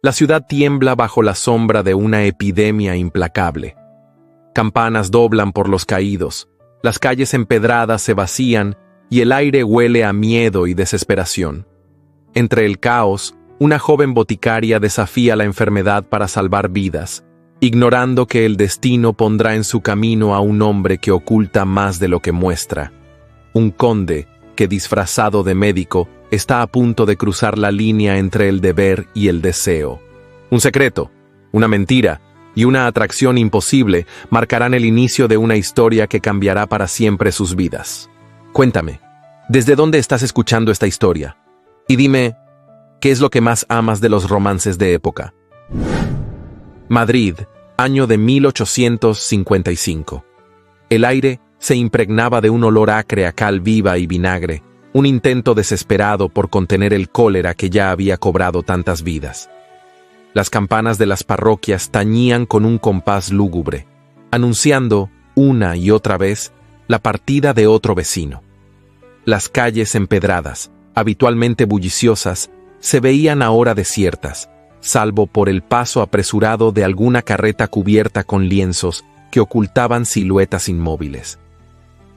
La ciudad tiembla bajo la sombra de una epidemia implacable. Campanas doblan por los caídos, las calles empedradas se vacían y el aire huele a miedo y desesperación. Entre el caos, una joven boticaria desafía la enfermedad para salvar vidas, ignorando que el destino pondrá en su camino a un hombre que oculta más de lo que muestra. Un conde que, disfrazado de médico, está a punto de cruzar la línea entre el deber y el deseo. Un secreto, una mentira y una atracción imposible marcarán el inicio de una historia que cambiará para siempre sus vidas. Cuéntame, ¿desde dónde estás escuchando esta historia? Y dime, ¿qué es lo que más amas de los romances de época? Madrid, año de 1855. El aire se impregnaba de un olor acre a cal viva y vinagre, un intento desesperado por contener el cólera que ya había cobrado tantas vidas. Las campanas de las parroquias tañían con un compás lúgubre, anunciando, una y otra vez, la partida de otro vecino. Las calles empedradas, habitualmente bulliciosas, se veían ahora desiertas, salvo por el paso apresurado de alguna carreta cubierta con lienzos que ocultaban siluetas inmóviles.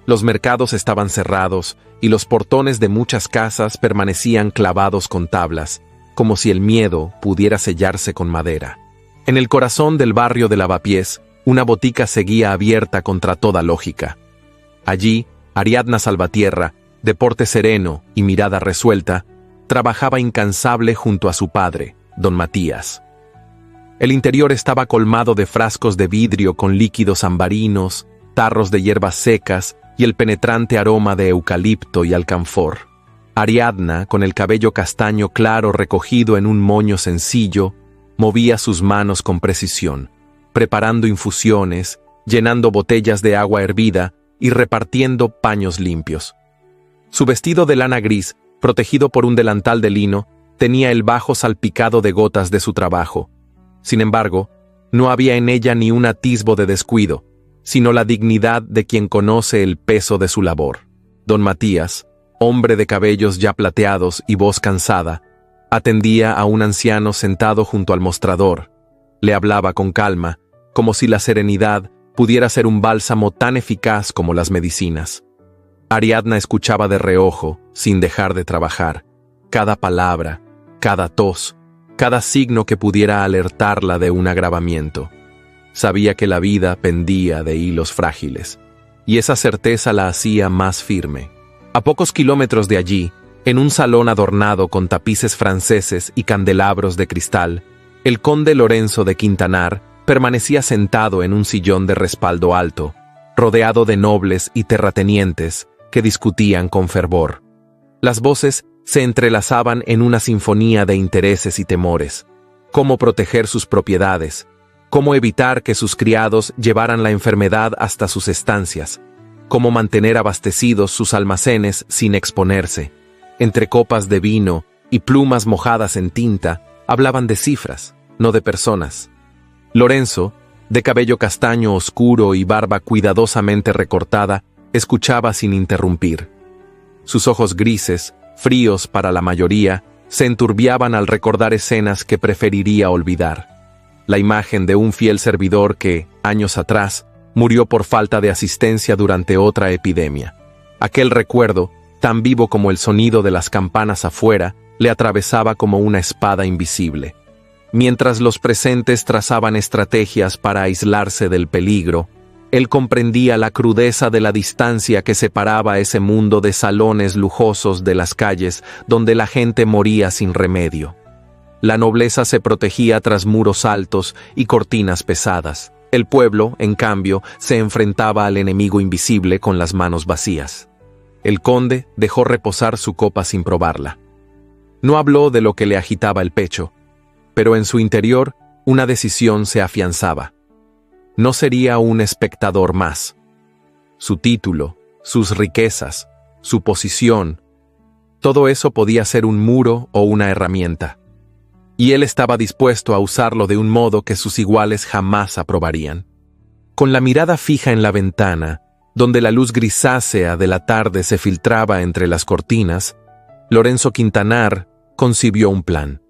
Los mercados estaban cerrados y los portones de muchas casas permanecían clavados con tablas, como si el miedo pudiera sellarse con madera. En el corazón del barrio de Lavapiés, una botica seguía abierta contra toda lógica. Allí, Ariadna Salvatierra, de porte sereno y mirada resuelta, trabajaba incansable junto a su padre, don Matías. El interior estaba colmado de frascos de vidrio con líquidos ambarinos, tarros de hierbas secas y el penetrante aroma de eucalipto y alcanfor. Ariadna, con el cabello castaño claro recogido en un moño sencillo, movía sus manos con precisión, preparando infusiones, llenando botellas de agua hervida y repartiendo paños limpios. Su vestido de lana gris, protegido por un delantal de lino, tenía el bajo salpicado de gotas de su trabajo. Sin embargo, no había en ella ni un atisbo de descuido, sino la dignidad de quien conoce el peso de su labor. Don Matías, hombre de cabellos ya plateados y voz cansada, atendía a un anciano sentado junto al mostrador. Le hablaba con calma, como si la serenidad pudiera ser un bálsamo tan eficaz como las medicinas. Ariadna escuchaba de reojo, sin dejar de trabajar, cada palabra, cada tos, cada signo que pudiera alertarla de un agravamiento. Sabía que la vida pendía de hilos frágiles, y esa certeza la hacía más firme. A pocos kilómetros de allí, en un salón adornado con tapices franceses y candelabros de cristal, el conde Lorenzo de Quintanar permanecía sentado en un sillón de respaldo alto, rodeado de nobles y terratenientes que discutían con fervor. Las voces se entrelazaban en una sinfonía de intereses y temores. Cómo proteger sus propiedades, cómo evitar que sus criados llevaran la enfermedad hasta sus estancias, cómo mantener abastecidos sus almacenes sin exponerse. Entre copas de vino y plumas mojadas en tinta, hablaban de cifras, no de personas. Lorenzo, de cabello castaño oscuro y barba cuidadosamente recortada, escuchaba sin interrumpir. Sus ojos grises, fríos para la mayoría, se enturbiaban al recordar escenas que preferiría olvidar. La imagen de un fiel servidor que, años atrás, murió por falta de asistencia durante otra epidemia. Aquel recuerdo, tan vivo como el sonido de las campanas afuera, le atravesaba como una espada invisible. Mientras los presentes trazaban estrategias para aislarse del peligro, él comprendía la crudeza de la distancia que separaba ese mundo de salones lujosos de las calles donde la gente moría sin remedio. La nobleza se protegía tras muros altos y cortinas pesadas. El pueblo, en cambio, se enfrentaba al enemigo invisible con las manos vacías. El conde dejó reposar su copa sin probarla. No habló de lo que le agitaba el pecho, pero en su interior una decisión se afianzaba. No sería un espectador más. Su título, sus riquezas, su posición, todo eso podía ser un muro o una herramienta. Y él estaba dispuesto a usarlo de un modo que sus iguales jamás aprobarían. Con la mirada fija en la ventana, donde la luz grisácea de la tarde se filtraba entre las cortinas, Lorenzo Quintanar concibió un plan.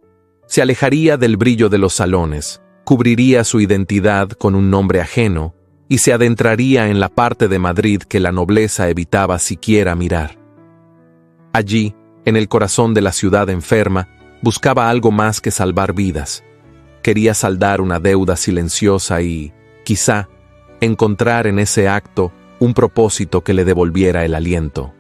Se alejaría del brillo de los salones, cubriría su identidad con un nombre ajeno y se adentraría en la parte de Madrid que la nobleza evitaba siquiera mirar. Allí, en el corazón de la ciudad enferma, buscaba algo más que salvar vidas. Quería saldar una deuda silenciosa y, quizá, encontrar en ese acto un propósito que le devolviera el aliento.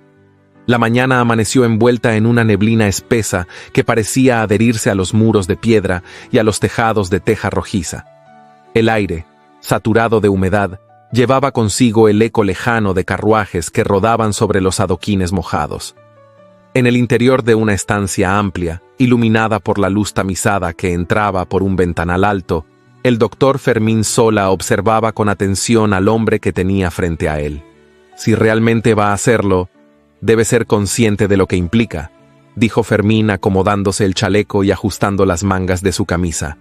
La mañana amaneció envuelta en una neblina espesa que parecía adherirse a los muros de piedra y a los tejados de teja rojiza. El aire, saturado de humedad, llevaba consigo el eco lejano de carruajes que rodaban sobre los adoquines mojados. En el interior de una estancia amplia, iluminada por la luz tamizada que entraba por un ventanal alto, el doctor Fermín Sola observaba con atención al hombre que tenía frente a él. Si realmente va a hacerlo, debe ser consciente de lo que implica, dijo Fermín acomodándose el chaleco y ajustando las mangas de su camisa.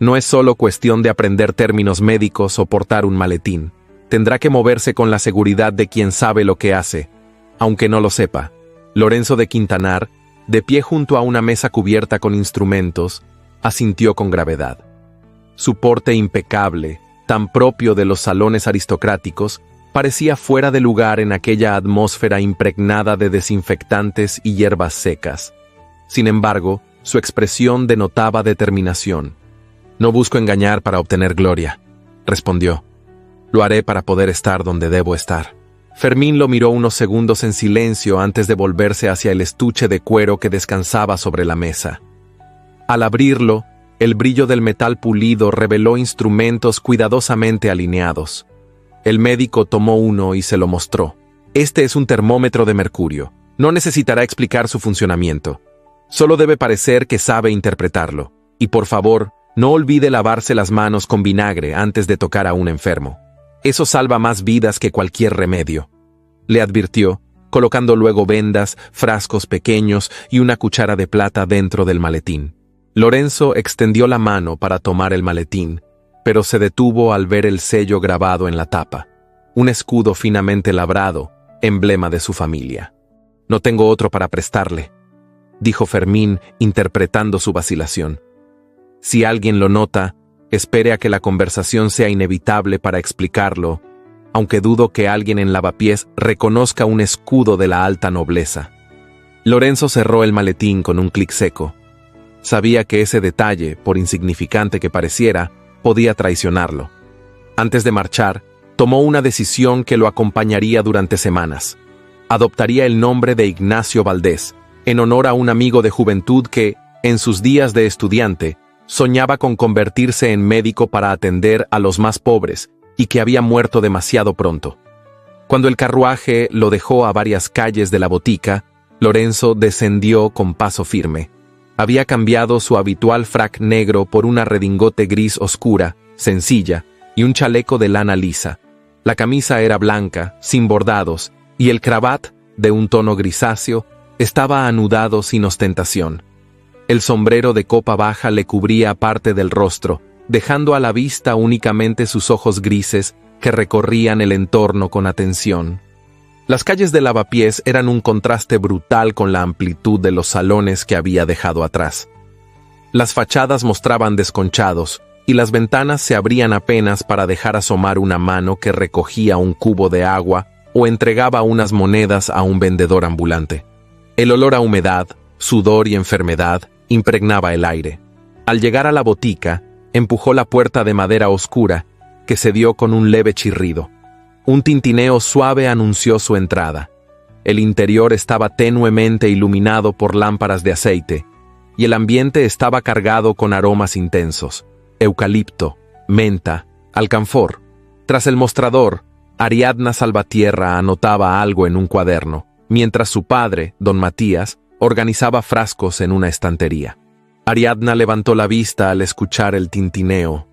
No es solo cuestión de aprender términos médicos o portar un maletín. Tendrá que moverse con la seguridad de quien sabe lo que hace, aunque no lo sepa. Lorenzo de Quintanar, de pie junto a una mesa cubierta con instrumentos, asintió con gravedad. Su porte impecable, tan propio de los salones aristocráticos, parecía fuera de lugar en aquella atmósfera impregnada de desinfectantes y hierbas secas. Sin embargo, su expresión denotaba determinación. «No busco engañar para obtener gloria», respondió. «Lo haré para poder estar donde debo estar». Fermín lo miró unos segundos en silencio antes de volverse hacia el estuche de cuero que descansaba sobre la mesa. Al abrirlo, el brillo del metal pulido reveló instrumentos cuidadosamente alineados. El médico tomó uno y se lo mostró. «Este es un termómetro de mercurio. No necesitará explicar su funcionamiento. Solo debe parecer que sabe interpretarlo. Y por favor, no olvide lavarse las manos con vinagre antes de tocar a un enfermo. Eso salva más vidas que cualquier remedio», le advirtió, colocando luego vendas, frascos pequeños y una cuchara de plata dentro del maletín. Lorenzo extendió la mano para tomar el maletín, pero se detuvo al ver el sello grabado en la tapa, un escudo finamente labrado, emblema de su familia. «No tengo otro para prestarle», dijo Fermín, interpretando su vacilación. «Si alguien lo nota, espere a que la conversación sea inevitable para explicarlo, aunque dudo que alguien en Lavapiés reconozca un escudo de la alta nobleza». Lorenzo cerró el maletín con un clic seco. Sabía que ese detalle, por insignificante que pareciera, podía traicionarlo. Antes de marchar, tomó una decisión que lo acompañaría durante semanas. Adoptaría el nombre de Ignacio Valdés, en honor a un amigo de juventud que, en sus días de estudiante, soñaba con convertirse en médico para atender a los más pobres y que había muerto demasiado pronto. Cuando el carruaje lo dejó a varias calles de la botica, Lorenzo descendió con paso firme. Había cambiado su habitual frac negro por una redingote gris oscura, sencilla, y un chaleco de lana lisa. La camisa era blanca, sin bordados, y el cravat, de un tono grisáceo, estaba anudado sin ostentación. El sombrero de copa baja le cubría parte del rostro, dejando a la vista únicamente sus ojos grises que recorrían el entorno con atención. Las calles de Lavapiés eran un contraste brutal con la amplitud de los salones que había dejado atrás. Las fachadas mostraban desconchados, y las ventanas se abrían apenas para dejar asomar una mano que recogía un cubo de agua o entregaba unas monedas a un vendedor ambulante. El olor a humedad, sudor y enfermedad impregnaba el aire. Al llegar a la botica, empujó la puerta de madera oscura, que se dio con un leve chirrido. Un tintineo suave anunció su entrada. El interior estaba tenuemente iluminado por lámparas de aceite, y el ambiente estaba cargado con aromas intensos: eucalipto, menta, alcanfor. Tras el mostrador, Ariadna Salvatierra anotaba algo en un cuaderno, mientras su padre, don Matías, organizaba frascos en una estantería. Ariadna levantó la vista al escuchar el tintineo.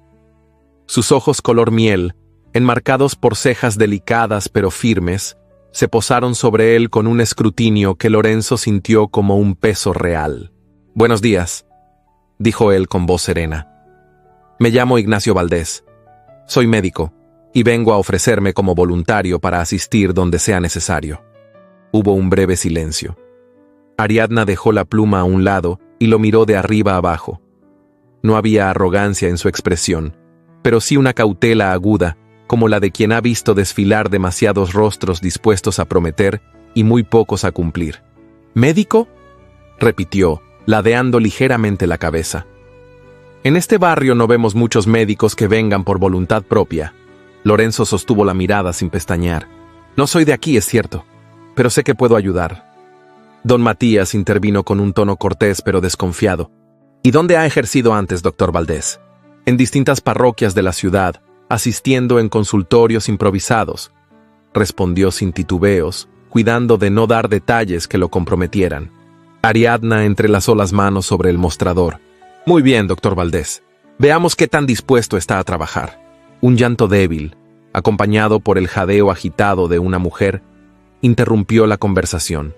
Sus ojos color miel, enmarcados por cejas delicadas pero firmes, se posaron sobre él con un escrutinio que Lorenzo sintió como un peso real. «Buenos días», dijo él con voz serena. «Me llamo Ignacio Valdés. Soy médico y vengo a ofrecerme como voluntario para asistir donde sea necesario». Hubo un breve silencio. Ariadna dejó la pluma a un lado y lo miró de arriba abajo, No había arrogancia en su expresión, pero sí una cautela aguda, como la de quien ha visto desfilar demasiados rostros dispuestos a prometer y muy pocos a cumplir. ¿Médico?, repitió, ladeando ligeramente la cabeza. En este barrio no vemos muchos médicos que vengan por voluntad propia. Lorenzo sostuvo la mirada sin pestañear. No soy de aquí, es cierto, pero sé que puedo ayudar. Don Matías intervino con un tono cortés pero desconfiado. ¿Y dónde ha ejercido antes, doctor Valdés? En distintas parroquias de la ciudad, asistiendo en consultorios improvisados, respondió sin titubeos, cuidando de no dar detalles que lo comprometieran. Ariadna entrelazó las manos sobre el mostrador. Muy bien, doctor Valdés. Veamos qué tan dispuesto está a trabajar. Un llanto débil, acompañado por el jadeo agitado de una mujer, interrumpió la conversación.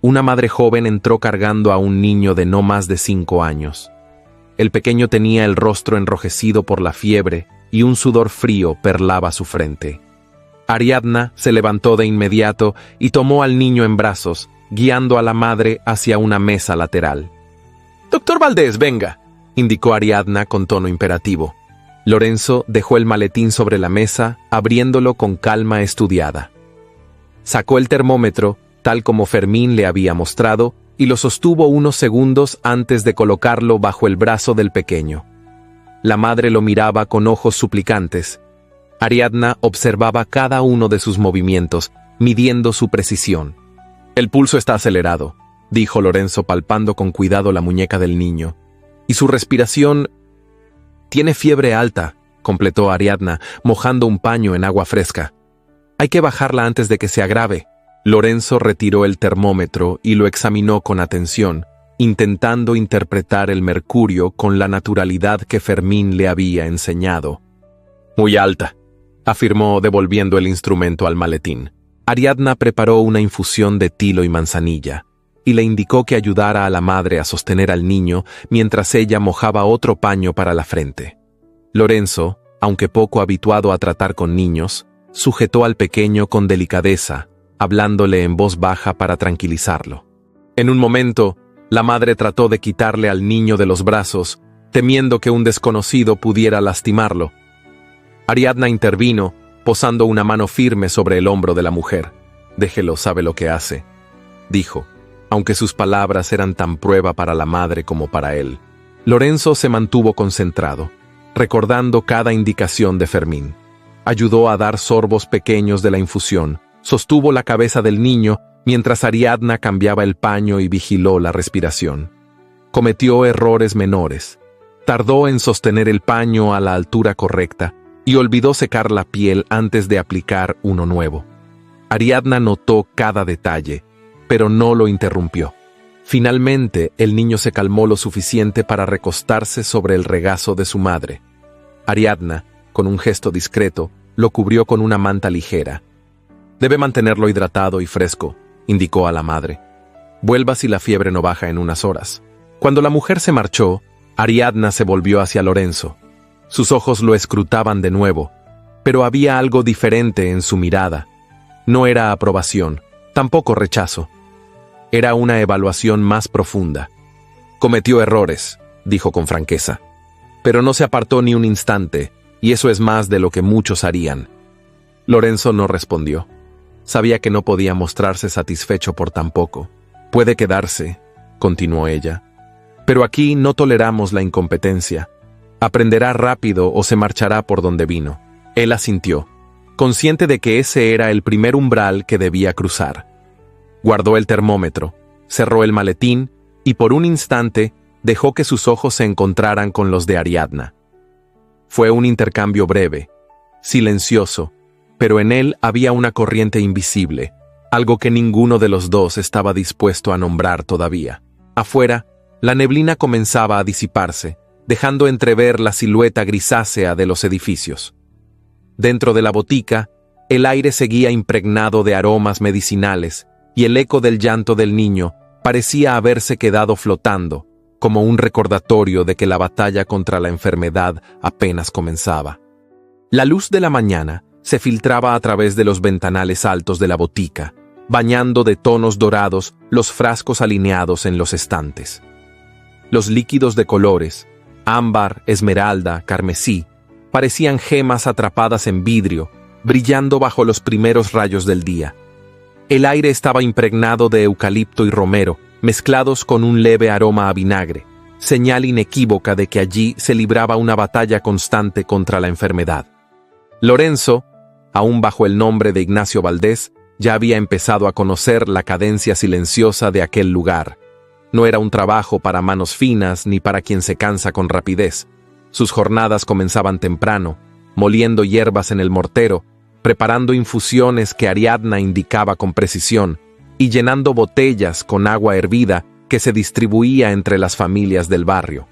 Una madre joven entró cargando a un niño de no más de 5 años. El pequeño tenía el rostro enrojecido por la fiebre y un sudor frío perlaba su frente. Ariadna se levantó de inmediato y tomó al niño en brazos, guiando a la madre hacia una mesa lateral. «Doctor Valdés, venga», indicó Ariadna con tono imperativo. Lorenzo dejó el maletín sobre la mesa, abriéndolo con calma estudiada. Sacó el termómetro, tal como Fermín le había mostrado, y lo sostuvo unos segundos antes de colocarlo bajo el brazo del pequeño. La madre lo miraba con ojos suplicantes. Ariadna observaba cada uno de sus movimientos, midiendo su precisión. «El pulso está acelerado», dijo Lorenzo palpando con cuidado la muñeca del niño. «Y su respiración...» «Tiene fiebre alta», completó Ariadna, mojando un paño en agua fresca. «Hay que bajarla antes de que se agrave». Lorenzo retiró el termómetro y lo examinó con atención, intentando interpretar el mercurio con la naturalidad que Fermín le había enseñado. «Muy alta», afirmó devolviendo el instrumento al maletín. Ariadna preparó una infusión de tilo y manzanilla, y le indicó que ayudara a la madre a sostener al niño mientras ella mojaba otro paño para la frente. Lorenzo, aunque poco habituado a tratar con niños, sujetó al pequeño con delicadeza, hablándole en voz baja para tranquilizarlo. En un momento, la madre trató de quitarle al niño de los brazos, temiendo que un desconocido pudiera lastimarlo. Ariadna intervino, posando una mano firme sobre el hombro de la mujer. «Déjelo, sabe lo que hace», dijo, aunque sus palabras eran tan prueba para la madre como para él. Lorenzo se mantuvo concentrado, recordando cada indicación de Fermín. Ayudó a dar sorbos pequeños de la infusión, sostuvo la cabeza del niño mientras Ariadna cambiaba el paño y vigiló la respiración. Cometió errores menores. Tardó en sostener el paño a la altura correcta y olvidó secar la piel antes de aplicar uno nuevo. Ariadna notó cada detalle, pero no lo interrumpió. Finalmente, el niño se calmó lo suficiente para recostarse sobre el regazo de su madre. Ariadna, con un gesto discreto, lo cubrió con una manta ligera. «Debe mantenerlo hidratado y fresco», indicó a la madre. «Vuelva si la fiebre no baja en unas horas». Cuando la mujer se marchó, Ariadna se volvió hacia Lorenzo. Sus ojos lo escrutaban de nuevo, pero había algo diferente en su mirada. No era aprobación, tampoco rechazo. Era una evaluación más profunda. «Cometió errores», dijo con franqueza, «pero no se apartó ni un instante, y eso es más de lo que muchos harían». Lorenzo no respondió. Sabía que no podía mostrarse satisfecho por tan poco. «Puede quedarse», continuó ella, «pero aquí no toleramos la incompetencia. Aprenderá rápido o se marchará por donde vino». Él asintió, consciente de que ese era el primer umbral que debía cruzar. Guardó el termómetro, cerró el maletín y por un instante dejó que sus ojos se encontraran con los de Ariadna. Fue un intercambio breve, silencioso, pero en él había una corriente invisible, algo que ninguno de los dos estaba dispuesto a nombrar todavía. Afuera, la neblina comenzaba a disiparse, dejando entrever la silueta grisácea de los edificios. Dentro de la botica, el aire seguía impregnado de aromas medicinales, y el eco del llanto del niño parecía haberse quedado flotando, como un recordatorio de que la batalla contra la enfermedad apenas comenzaba. La luz de la mañana se filtraba a través de los ventanales altos de la botica, bañando de tonos dorados los frascos alineados en los estantes. Los líquidos de colores, Ámbar, esmeralda, carmesí, parecían gemas atrapadas en vidrio, brillando bajo los primeros rayos del día. El aire estaba impregnado de eucalipto y romero, mezclados con un leve aroma a vinagre, señal inequívoca de que allí se libraba una batalla constante contra la enfermedad. Lorenzo, aún bajo el nombre de Ignacio Valdés, ya había empezado a conocer la cadencia silenciosa de aquel lugar. No era un trabajo para manos finas ni para quien se cansa con rapidez. Sus jornadas comenzaban temprano, moliendo hierbas en el mortero, preparando infusiones que Ariadna indicaba con precisión y llenando botellas con agua hervida que se distribuía entre las familias del barrio.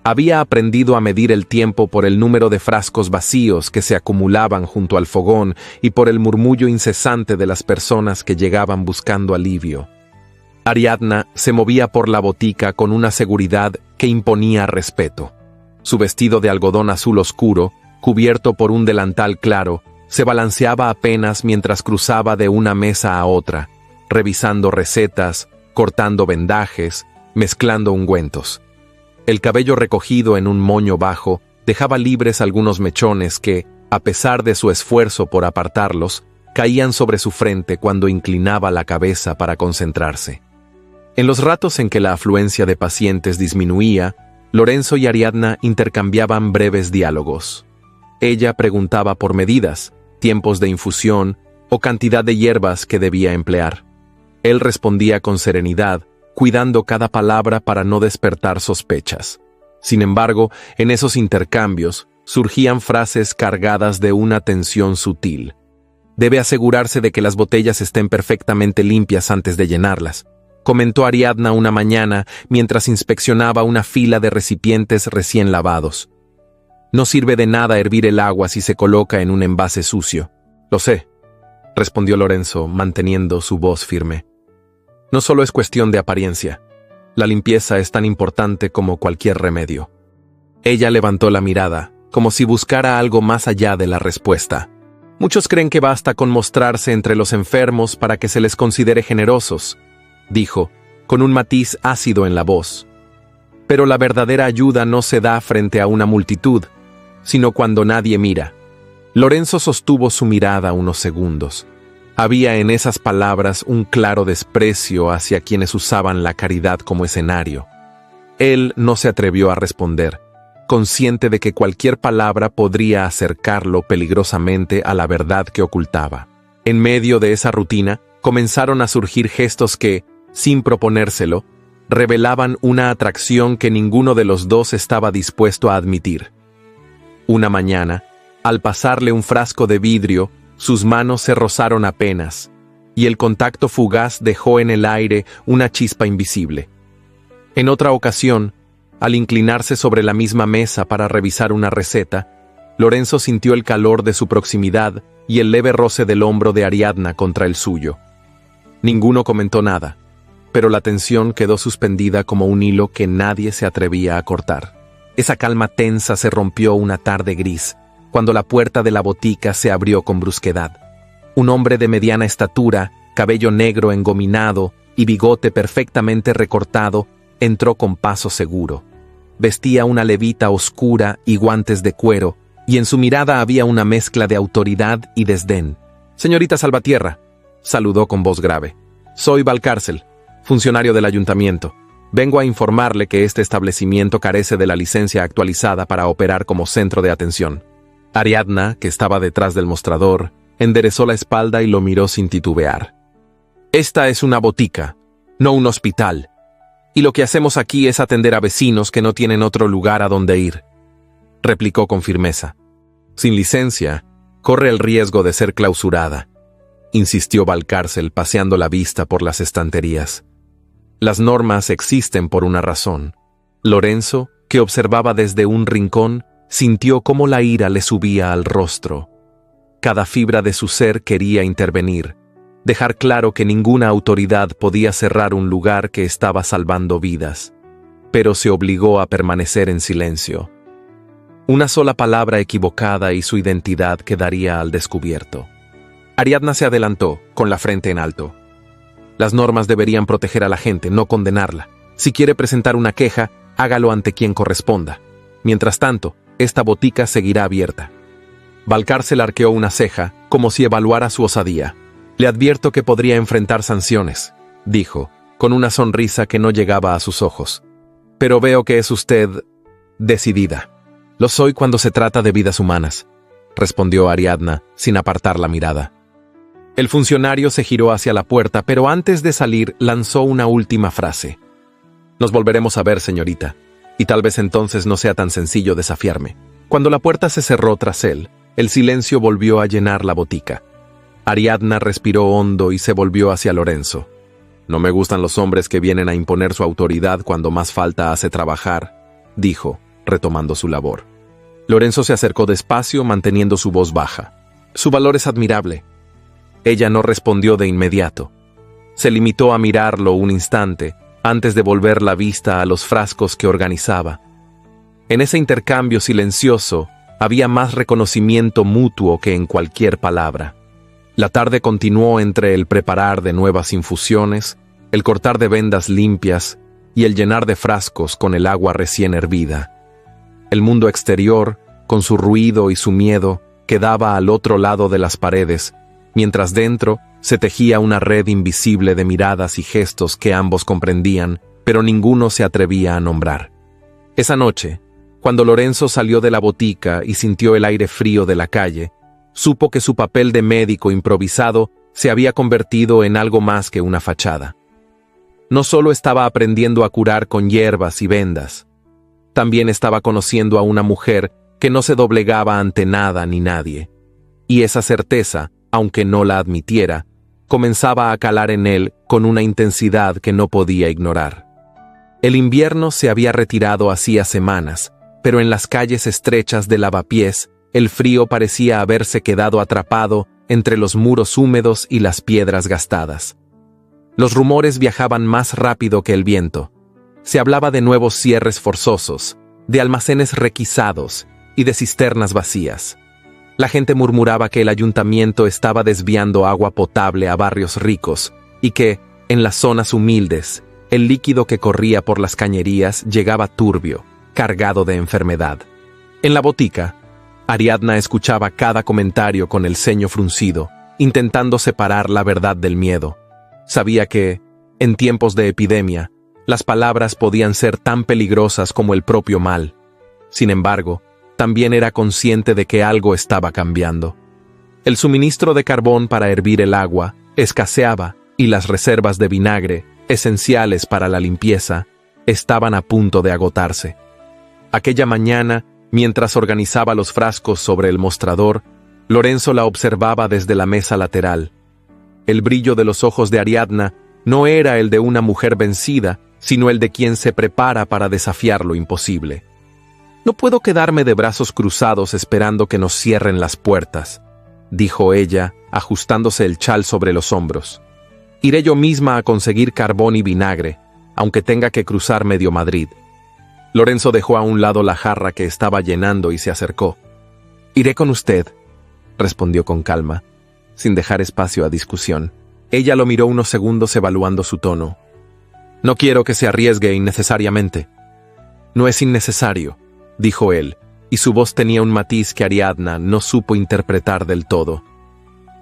Había aprendido a medir el tiempo por el número de frascos vacíos que se acumulaban junto al fogón y por el murmullo incesante de las personas que llegaban buscando alivio. Ariadna se movía por la botica con una seguridad que imponía respeto. Su vestido de algodón azul oscuro, cubierto por un delantal claro, se balanceaba apenas mientras cruzaba de una mesa a otra, revisando recetas, cortando vendajes, mezclando ungüentos. El cabello recogido en un moño bajo dejaba libres algunos mechones que, a pesar de su esfuerzo por apartarlos, caían sobre su frente cuando inclinaba la cabeza para concentrarse. En los ratos en que la afluencia de pacientes disminuía, Lorenzo y Ariadna intercambiaban breves diálogos. Ella preguntaba por medidas, tiempos de infusión o cantidad de hierbas que debía emplear. Él respondía con serenidad, cuidando cada palabra para no despertar sospechas. Sin embargo, en esos intercambios surgían frases cargadas de una tensión sutil. Debe asegurarse de que las botellas estén perfectamente limpias antes de llenarlas, comentó Ariadna una mañana mientras inspeccionaba una fila de recipientes recién lavados. No sirve de nada hervir el agua si se coloca en un envase sucio. Lo sé, respondió Lorenzo, manteniendo su voz firme. No solo es cuestión de apariencia. La limpieza es tan importante como cualquier remedio. Ella levantó la mirada, como si buscara algo más allá de la respuesta. Muchos creen que basta con mostrarse entre los enfermos para que se les considere generosos, dijo, con un matiz ácido en la voz. Pero la verdadera ayuda no se da frente a una multitud, sino cuando nadie mira. Lorenzo sostuvo su mirada unos segundos. Había en esas palabras un claro desprecio hacia quienes usaban la caridad como escenario. Él no se atrevió a responder, consciente de que cualquier palabra podría acercarlo peligrosamente a la verdad que ocultaba. En medio de esa rutina, comenzaron a surgir gestos que, sin proponérselo, revelaban una atracción que ninguno de los dos estaba dispuesto a admitir. Una mañana, al pasarle un frasco de vidrio, sus manos se rozaron apenas, y el contacto fugaz dejó en el aire una chispa invisible. En otra ocasión, al inclinarse sobre la misma mesa para revisar una receta, Lorenzo sintió el calor de su proximidad y el leve roce del hombro de Ariadna contra el suyo. Ninguno comentó nada, pero la tensión quedó suspendida como un hilo que nadie se atrevía a cortar. Esa calma tensa se rompió una tarde gris, cuando la puerta de la botica se abrió con brusquedad. Un hombre de mediana estatura, cabello negro engominado y bigote perfectamente recortado, entró con paso seguro. Vestía una levita oscura y guantes de cuero, y en su mirada había una mezcla de autoridad y desdén. «Señorita Salvatierra», saludó con voz grave. «Soy Valcárcel, funcionario del ayuntamiento. Vengo a informarle que este establecimiento carece de la licencia actualizada para operar como centro de atención». Ariadna, que estaba detrás del mostrador, enderezó la espalda y lo miró sin titubear. «Esta es una botica, no un hospital, y lo que hacemos aquí es atender a vecinos que no tienen otro lugar a donde ir», replicó con firmeza. «Sin licencia, corre el riesgo de ser clausurada», insistió Valcárcel paseando la vista por las estanterías. «Las normas existen por una razón». Lorenzo, que observaba desde un rincón, sintió cómo la ira le subía al rostro. Cada fibra de su ser quería intervenir, dejar claro que ninguna autoridad podía cerrar un lugar que estaba salvando vidas, pero se obligó a permanecer en silencio. Una sola palabra equivocada y su identidad quedaría al descubierto. Ariadna se adelantó, con la frente en alto. Las normas deberían proteger a la gente, no condenarla. Si quiere presentar una queja, hágalo ante quien corresponda. Mientras tanto, esta botica seguirá abierta. Valcárcel arqueó una ceja, como si evaluara su osadía. Le advierto que podría enfrentar sanciones, dijo, con una sonrisa que no llegaba a sus ojos. Pero veo que es usted decidida. Lo soy cuando se trata de vidas humanas, respondió Ariadna, sin apartar la mirada. El funcionario se giró hacia la puerta, pero antes de salir lanzó una última frase. Nos volveremos a ver, señorita, y tal vez entonces no sea tan sencillo desafiarme. Cuando la puerta se cerró tras él, el silencio volvió a llenar la botica. Ariadna respiró hondo y se volvió hacia Lorenzo. No me gustan los hombres que vienen a imponer su autoridad cuando más falta hace trabajar, dijo, retomando su labor. Lorenzo se acercó despacio, manteniendo su voz baja. Su valor es admirable. Ella no respondió de inmediato. Se limitó a mirarlo un instante, antes de volver la vista a los frascos que organizaba. En ese intercambio silencioso, había más reconocimiento mutuo que en cualquier palabra. La tarde continuó entre el preparar de nuevas infusiones, el cortar de vendas limpias y el llenar de frascos con el agua recién hervida. El mundo exterior, con su ruido y su miedo, quedaba al otro lado de las paredes, mientras dentro se tejía una red invisible de miradas y gestos que ambos comprendían, pero ninguno se atrevía a nombrar. Esa noche, cuando Lorenzo salió de la botica y sintió el aire frío de la calle, supo que su papel de médico improvisado se había convertido en algo más que una fachada. No solo estaba aprendiendo a curar con hierbas y vendas, también estaba conociendo a una mujer que no se doblegaba ante nada ni nadie. Y esa certeza, aunque no la admitiera, comenzaba a calar en él con una intensidad que no podía ignorar. El invierno se había retirado hacía semanas, pero en las calles estrechas de Lavapiés, el frío parecía haberse quedado atrapado entre los muros húmedos y las piedras gastadas. Los rumores viajaban más rápido que el viento. Se hablaba de nuevos cierres forzosos, de almacenes requisados y de cisternas vacías. La gente murmuraba que el ayuntamiento estaba desviando agua potable a barrios ricos y que, en las zonas humildes, el líquido que corría por las cañerías llegaba turbio, cargado de enfermedad. En la botica, Ariadna escuchaba cada comentario con el ceño fruncido, intentando separar la verdad del miedo. Sabía que, en tiempos de epidemia, las palabras podían ser tan peligrosas como el propio mal. Sin embargo, también era consciente de que algo estaba cambiando. El suministro de carbón para hervir el agua escaseaba y las reservas de vinagre, esenciales para la limpieza, estaban a punto de agotarse. Aquella mañana, mientras organizaba los frascos sobre el mostrador, Lorenzo la observaba desde la mesa lateral. El brillo de los ojos de Ariadna no era el de una mujer vencida, sino el de quien se prepara para desafiar lo imposible. «No puedo quedarme de brazos cruzados esperando que nos cierren las puertas», dijo ella, ajustándose el chal sobre los hombros. «Iré yo misma a conseguir carbón y vinagre, aunque tenga que cruzar medio Madrid». Lorenzo dejó a un lado la jarra que estaba llenando y se acercó. «Iré con usted», respondió con calma, sin dejar espacio a discusión. Ella lo miró unos segundos evaluando su tono. «No quiero que se arriesgue innecesariamente». «No es innecesario», dijo él, y su voz tenía un matiz que Ariadna no supo interpretar del todo.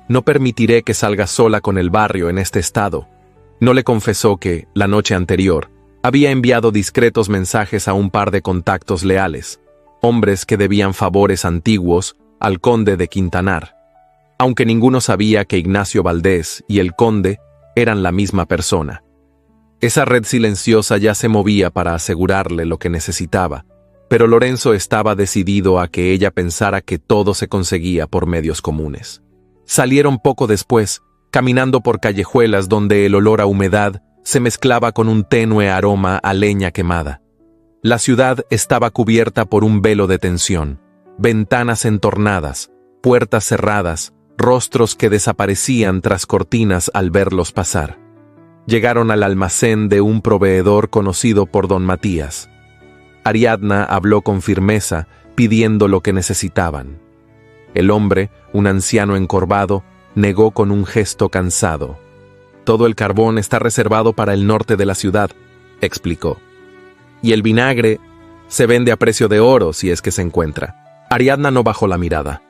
«No permitiré que salga sola con el barrio en este estado». No le confesó que, la noche anterior, había enviado discretos mensajes a un par de contactos leales, hombres que debían favores antiguos al conde de Quintanar, aunque ninguno sabía que Ignacio Valdés y el conde eran la misma persona. Esa red silenciosa ya se movía para asegurarle lo que necesitaba, pero Lorenzo estaba decidido a que ella pensara que todo se conseguía por medios comunes. Salieron poco después, caminando por callejuelas donde el olor a humedad se mezclaba con un tenue aroma a leña quemada. La ciudad estaba cubierta por un velo de tensión, ventanas entornadas, puertas cerradas, rostros que desaparecían tras cortinas al verlos pasar. Llegaron al almacén de un proveedor conocido por don Matías. Ariadna habló con firmeza, pidiendo lo que necesitaban. El hombre, un anciano encorvado, negó con un gesto cansado. «Todo el carbón está reservado para el norte de la ciudad», explicó. «Y el vinagre, Se vende a precio de oro si es que se encuentra. Ariadna no bajó la mirada.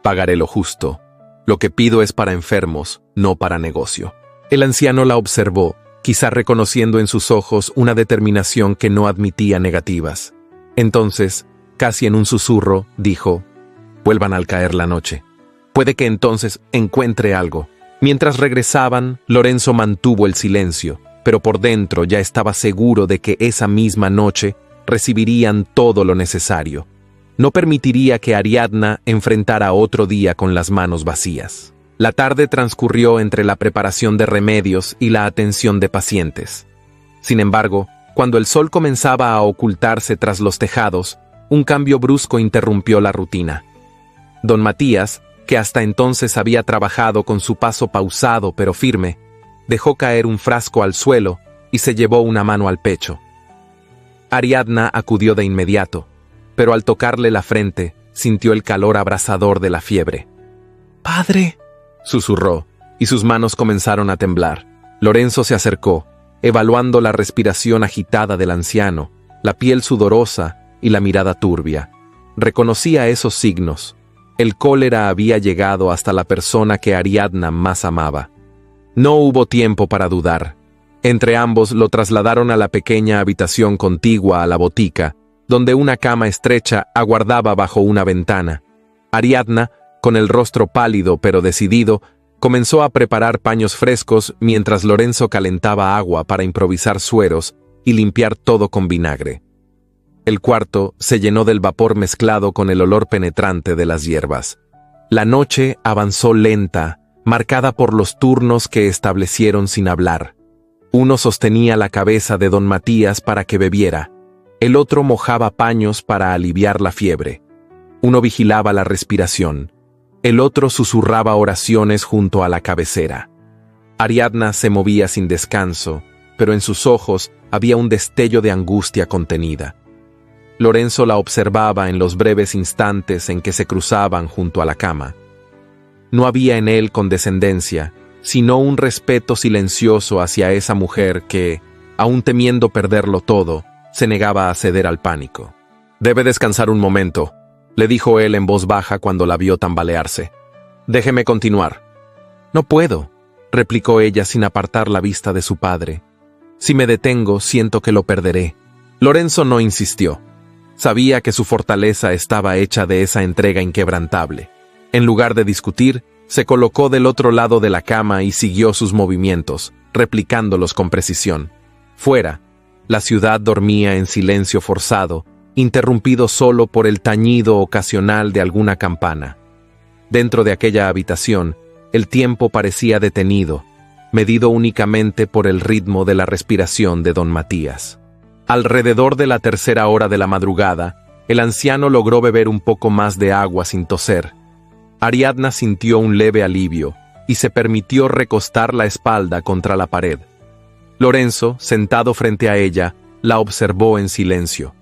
Pagaré lo justo. Lo que pido es para enfermos, no para negocio. El anciano la observó, quizá reconociendo en sus ojos una determinación que no admitía negativas. Entonces, casi en un susurro, dijo: «Vuelvan al caer la noche. Puede que entonces encuentre algo». Mientras regresaban, Lorenzo mantuvo el silencio, pero por dentro ya estaba seguro de que esa misma noche recibirían todo lo necesario. No permitiría que Ariadna enfrentara otro día con las manos vacías. La tarde transcurrió entre la preparación de remedios y la atención de pacientes. Sin embargo, cuando el sol comenzaba a ocultarse tras los tejados, un cambio brusco interrumpió la rutina. Don Matías, que hasta entonces había trabajado con su paso pausado pero firme, dejó caer un frasco al suelo y se llevó una mano al pecho. Ariadna acudió de inmediato, pero al tocarle la frente, sintió el calor abrasador de la fiebre. «¡Padre!», susurró, y sus manos comenzaron a temblar. Lorenzo se acercó, evaluando la respiración agitada del anciano, la piel sudorosa y la mirada turbia. Reconocía esos signos. El cólera había llegado hasta la persona que Ariadna más amaba. No hubo tiempo para dudar. Entre ambos lo trasladaron a la pequeña habitación contigua a la botica, donde una cama estrecha aguardaba bajo una ventana. Ariadna, con el rostro pálido pero decidido, comenzó a preparar paños frescos mientras Lorenzo calentaba agua para improvisar sueros y limpiar todo con vinagre. El cuarto se llenó del vapor mezclado con el olor penetrante de las hierbas. La noche avanzó lenta, marcada por los turnos que establecieron sin hablar. Uno sostenía la cabeza de don Matías para que bebiera. El otro mojaba paños para aliviar la fiebre. Uno vigilaba la respiración. El otro susurraba oraciones junto a la cabecera. Ariadna se movía sin descanso, pero en sus ojos había un destello de angustia contenida. Lorenzo la observaba en los breves instantes en que se cruzaban junto a la cama. No había en él condescendencia, sino un respeto silencioso hacia esa mujer que, aun temiendo perderlo todo, se negaba a ceder al pánico. «Debe descansar un momento», le dijo él en voz baja cuando la vio tambalearse. «Déjeme continuar». «No puedo», replicó ella sin apartar la vista de su padre. «Si me detengo, siento que lo perderé». Lorenzo no insistió. Sabía que su fortaleza estaba hecha de esa entrega inquebrantable. En lugar de discutir, se colocó del otro lado de la cama y siguió sus movimientos, replicándolos con precisión. Fuera, la ciudad dormía en silencio forzado, interrumpido solo por el tañido ocasional de alguna campana. Dentro de aquella habitación, el tiempo parecía detenido, medido únicamente por el ritmo de la respiración de don Matías. Alrededor de la 3:00 hora de la madrugada, el anciano logró beber un poco más de agua sin toser. Ariadna sintió un leve alivio y se permitió recostar la espalda contra la pared. Lorenzo, sentado frente a ella, la observó en silencio.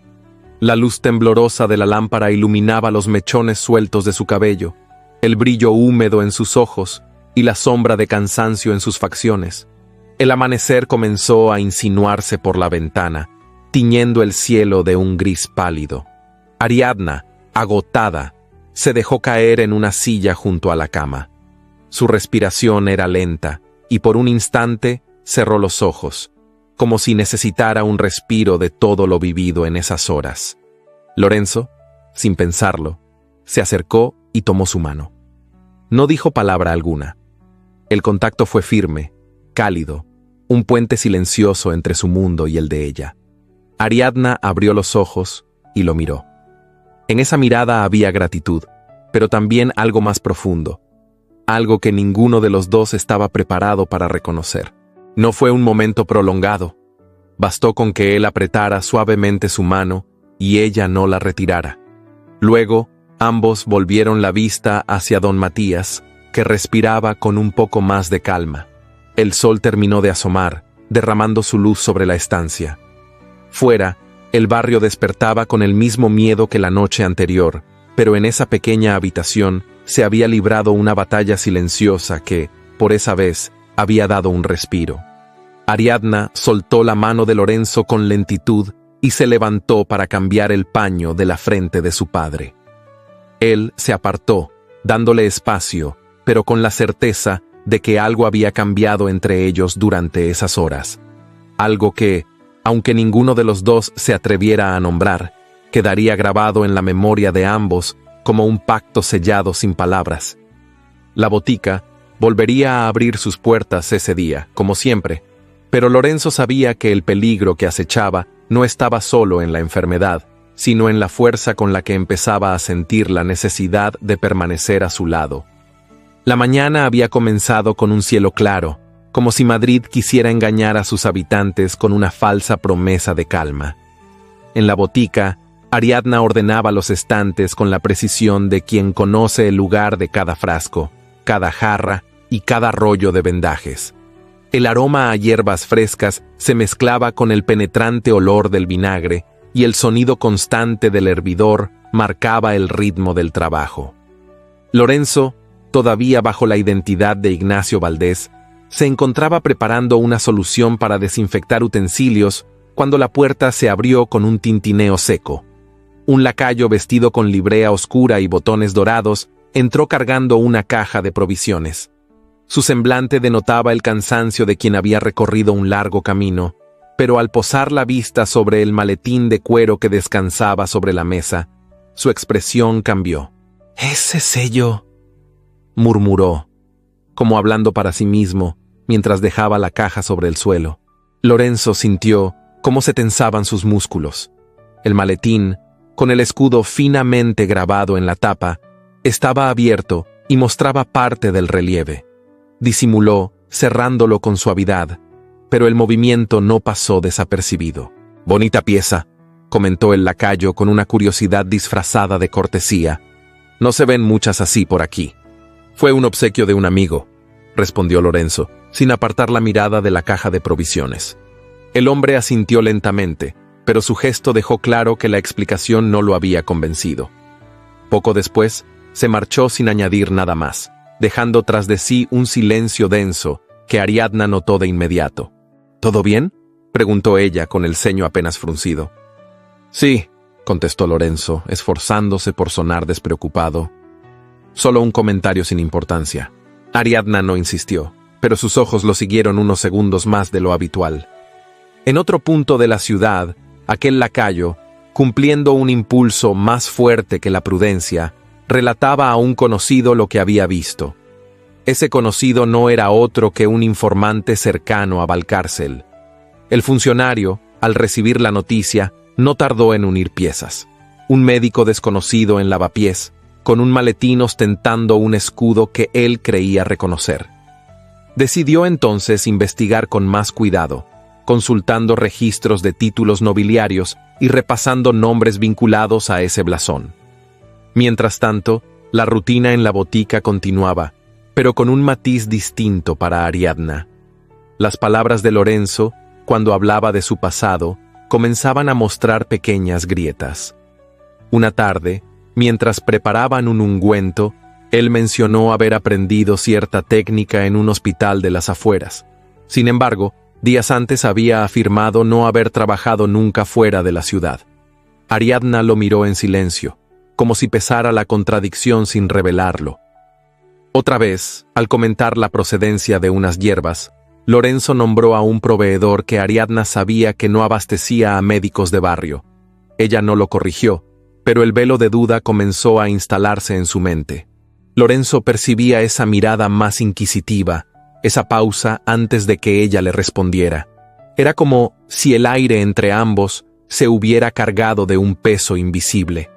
La luz temblorosa de la lámpara iluminaba los mechones sueltos de su cabello, el brillo húmedo en sus ojos y la sombra de cansancio en sus facciones. El amanecer comenzó a insinuarse por la ventana, tiñendo el cielo de un gris pálido. Ariadna, agotada, se dejó caer en una silla junto a la cama. Su respiración era lenta y por un instante cerró los ojos, como si necesitara un respiro de todo lo vivido en esas horas. Lorenzo, sin pensarlo, se acercó y tomó su mano. No dijo palabra alguna. El contacto fue firme, cálido, un puente silencioso entre su mundo y el de ella. Ariadna abrió los ojos y lo miró. En esa mirada había gratitud, pero también algo más profundo, algo que ninguno de los dos estaba preparado para reconocer. No fue un momento prolongado. Bastó con que él apretara suavemente su mano y ella no la retirara. Luego, ambos volvieron la vista hacia don Matías, que respiraba con un poco más de calma. El sol terminó de asomar, derramando su luz sobre la estancia. Fuera, el barrio despertaba con el mismo miedo que la noche anterior, pero en esa pequeña habitación se había librado una batalla silenciosa que, por esa vez, había dado un respiro. Ariadna soltó la mano de Lorenzo con lentitud y se levantó para cambiar el paño de la frente de su padre. Él se apartó, dándole espacio, pero con la certeza de que algo había cambiado entre ellos durante esas horas. Algo que, aunque ninguno de los dos se atreviera a nombrar, quedaría grabado en la memoria de ambos como un pacto sellado sin palabras. La botica volvería a abrir sus puertas ese día, como siempre, pero Lorenzo sabía que el peligro que acechaba no estaba solo en la enfermedad, sino en la fuerza con la que empezaba a sentir la necesidad de permanecer a su lado. La mañana había comenzado con un cielo claro, como si Madrid quisiera engañar a sus habitantes con una falsa promesa de calma. En la botica, Ariadna ordenaba los estantes con la precisión de quien conoce el lugar de cada frasco, cada jarra y cada rollo de vendajes. El aroma a hierbas frescas se mezclaba con el penetrante olor del vinagre y el sonido constante del hervidor marcaba el ritmo del trabajo. Lorenzo, todavía bajo la identidad de Ignacio Valdés, se encontraba preparando una solución para desinfectar utensilios cuando la puerta se abrió con un tintineo seco. Un lacayo vestido con librea oscura y botones dorados entró cargando una caja de provisiones. Su semblante denotaba el cansancio de quien había recorrido un largo camino, pero al posar la vista sobre el maletín de cuero que descansaba sobre la mesa, su expresión cambió. «Ese sello», murmuró, como hablando para sí mismo, mientras dejaba la caja sobre el suelo. Lorenzo sintió cómo se tensaban sus músculos. El maletín, con el escudo finamente grabado en la tapa, estaba abierto y mostraba parte del relieve. Disimuló, cerrándolo con suavidad, pero el movimiento no pasó desapercibido. «Bonita pieza», comentó el lacayo con una curiosidad disfrazada de cortesía. «No se ven muchas así por aquí». «Fue un obsequio de un amigo», respondió Lorenzo, sin apartar la mirada de la caja de provisiones. El hombre asintió lentamente, pero su gesto dejó claro que la explicación no lo había convencido. Poco después, se marchó sin añadir nada más, dejando tras de sí un silencio denso que Ariadna notó de inmediato. «¿Todo bien?», preguntó ella con el ceño apenas fruncido. «Sí», contestó Lorenzo, esforzándose por sonar despreocupado. «Solo un comentario sin importancia». Ariadna no insistió, pero sus ojos lo siguieron unos segundos más de lo habitual. En otro punto de la ciudad, aquel lacayo, cumpliendo un impulso más fuerte que la prudencia, relataba a un conocido lo que había visto. Ese conocido no era otro que un informante cercano a Valcárcel. El funcionario, al recibir la noticia, no tardó en unir piezas. Un médico desconocido en lavapiés, con un maletín ostentando un escudo que él creía reconocer. Decidió entonces investigar con más cuidado, consultando registros de títulos nobiliarios y repasando nombres vinculados a ese blasón. Mientras tanto, la rutina en la botica continuaba, pero con un matiz distinto para Ariadna. Las palabras de Lorenzo, cuando hablaba de su pasado, comenzaban a mostrar pequeñas grietas. Una tarde, mientras preparaban un ungüento, él mencionó haber aprendido cierta técnica en un hospital de las afueras. Sin embargo, días antes había afirmado no haber trabajado nunca fuera de la ciudad. Ariadna lo miró en silencio, como si pesara la contradicción sin revelarlo. Otra vez, al comentar la procedencia de unas hierbas, Lorenzo nombró a un proveedor que Ariadna sabía que no abastecía a médicos de barrio. Ella no lo corrigió, pero el velo de duda comenzó a instalarse en su mente. Lorenzo percibía esa mirada más inquisitiva, esa pausa antes de que ella le respondiera. Era como si el aire entre ambos se hubiera cargado de un peso invisible.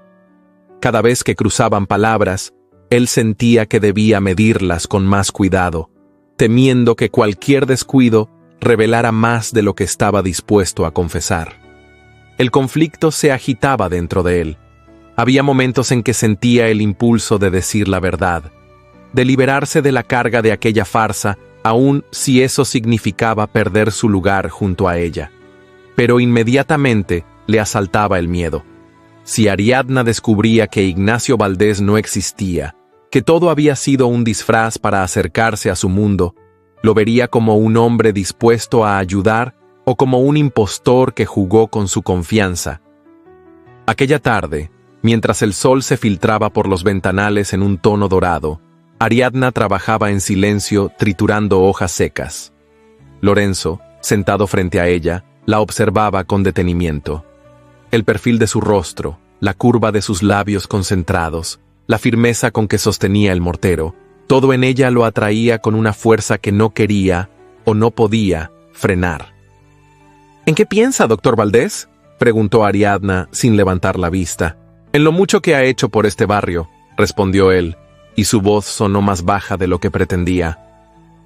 Cada vez que cruzaban palabras, él sentía que debía medirlas con más cuidado, temiendo que cualquier descuido revelara más de lo que estaba dispuesto a confesar. El conflicto se agitaba dentro de él. Había momentos en que sentía el impulso de decir la verdad, de liberarse de la carga de aquella farsa, aun si eso significaba perder su lugar junto a ella. Pero inmediatamente le asaltaba el miedo. Si Ariadna descubría que Ignacio Valdés no existía, que todo había sido un disfraz para acercarse a su mundo, lo vería como un hombre dispuesto a ayudar o como un impostor que jugó con su confianza. Aquella tarde, mientras el sol se filtraba por los ventanales en un tono dorado, Ariadna trabajaba en silencio triturando hojas secas. Lorenzo, sentado frente a ella, la observaba con detenimiento. El perfil de su rostro, la curva de sus labios concentrados, la firmeza con que sostenía el mortero, todo en ella lo atraía con una fuerza que no quería o no podía frenar. ¿En qué piensa, doctor Valdés?, preguntó Ariadna sin levantar la vista. En lo mucho que ha hecho por este barrio, respondió él, y su voz sonó más baja de lo que pretendía.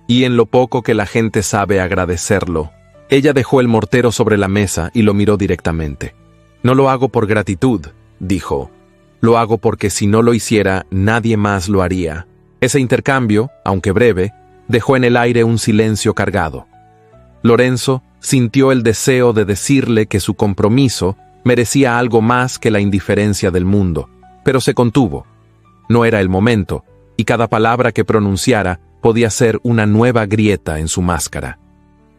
Y en lo poco que la gente sabe agradecerlo. Ella dejó el mortero sobre la mesa y lo miró directamente. No lo hago por gratitud, dijo. Lo hago porque si no lo hiciera, nadie más lo haría. Ese intercambio, aunque breve, dejó en el aire un silencio cargado. Lorenzo sintió el deseo de decirle que su compromiso merecía algo más que la indiferencia del mundo, pero se contuvo. No era el momento, y cada palabra que pronunciara podía ser una nueva grieta en su máscara.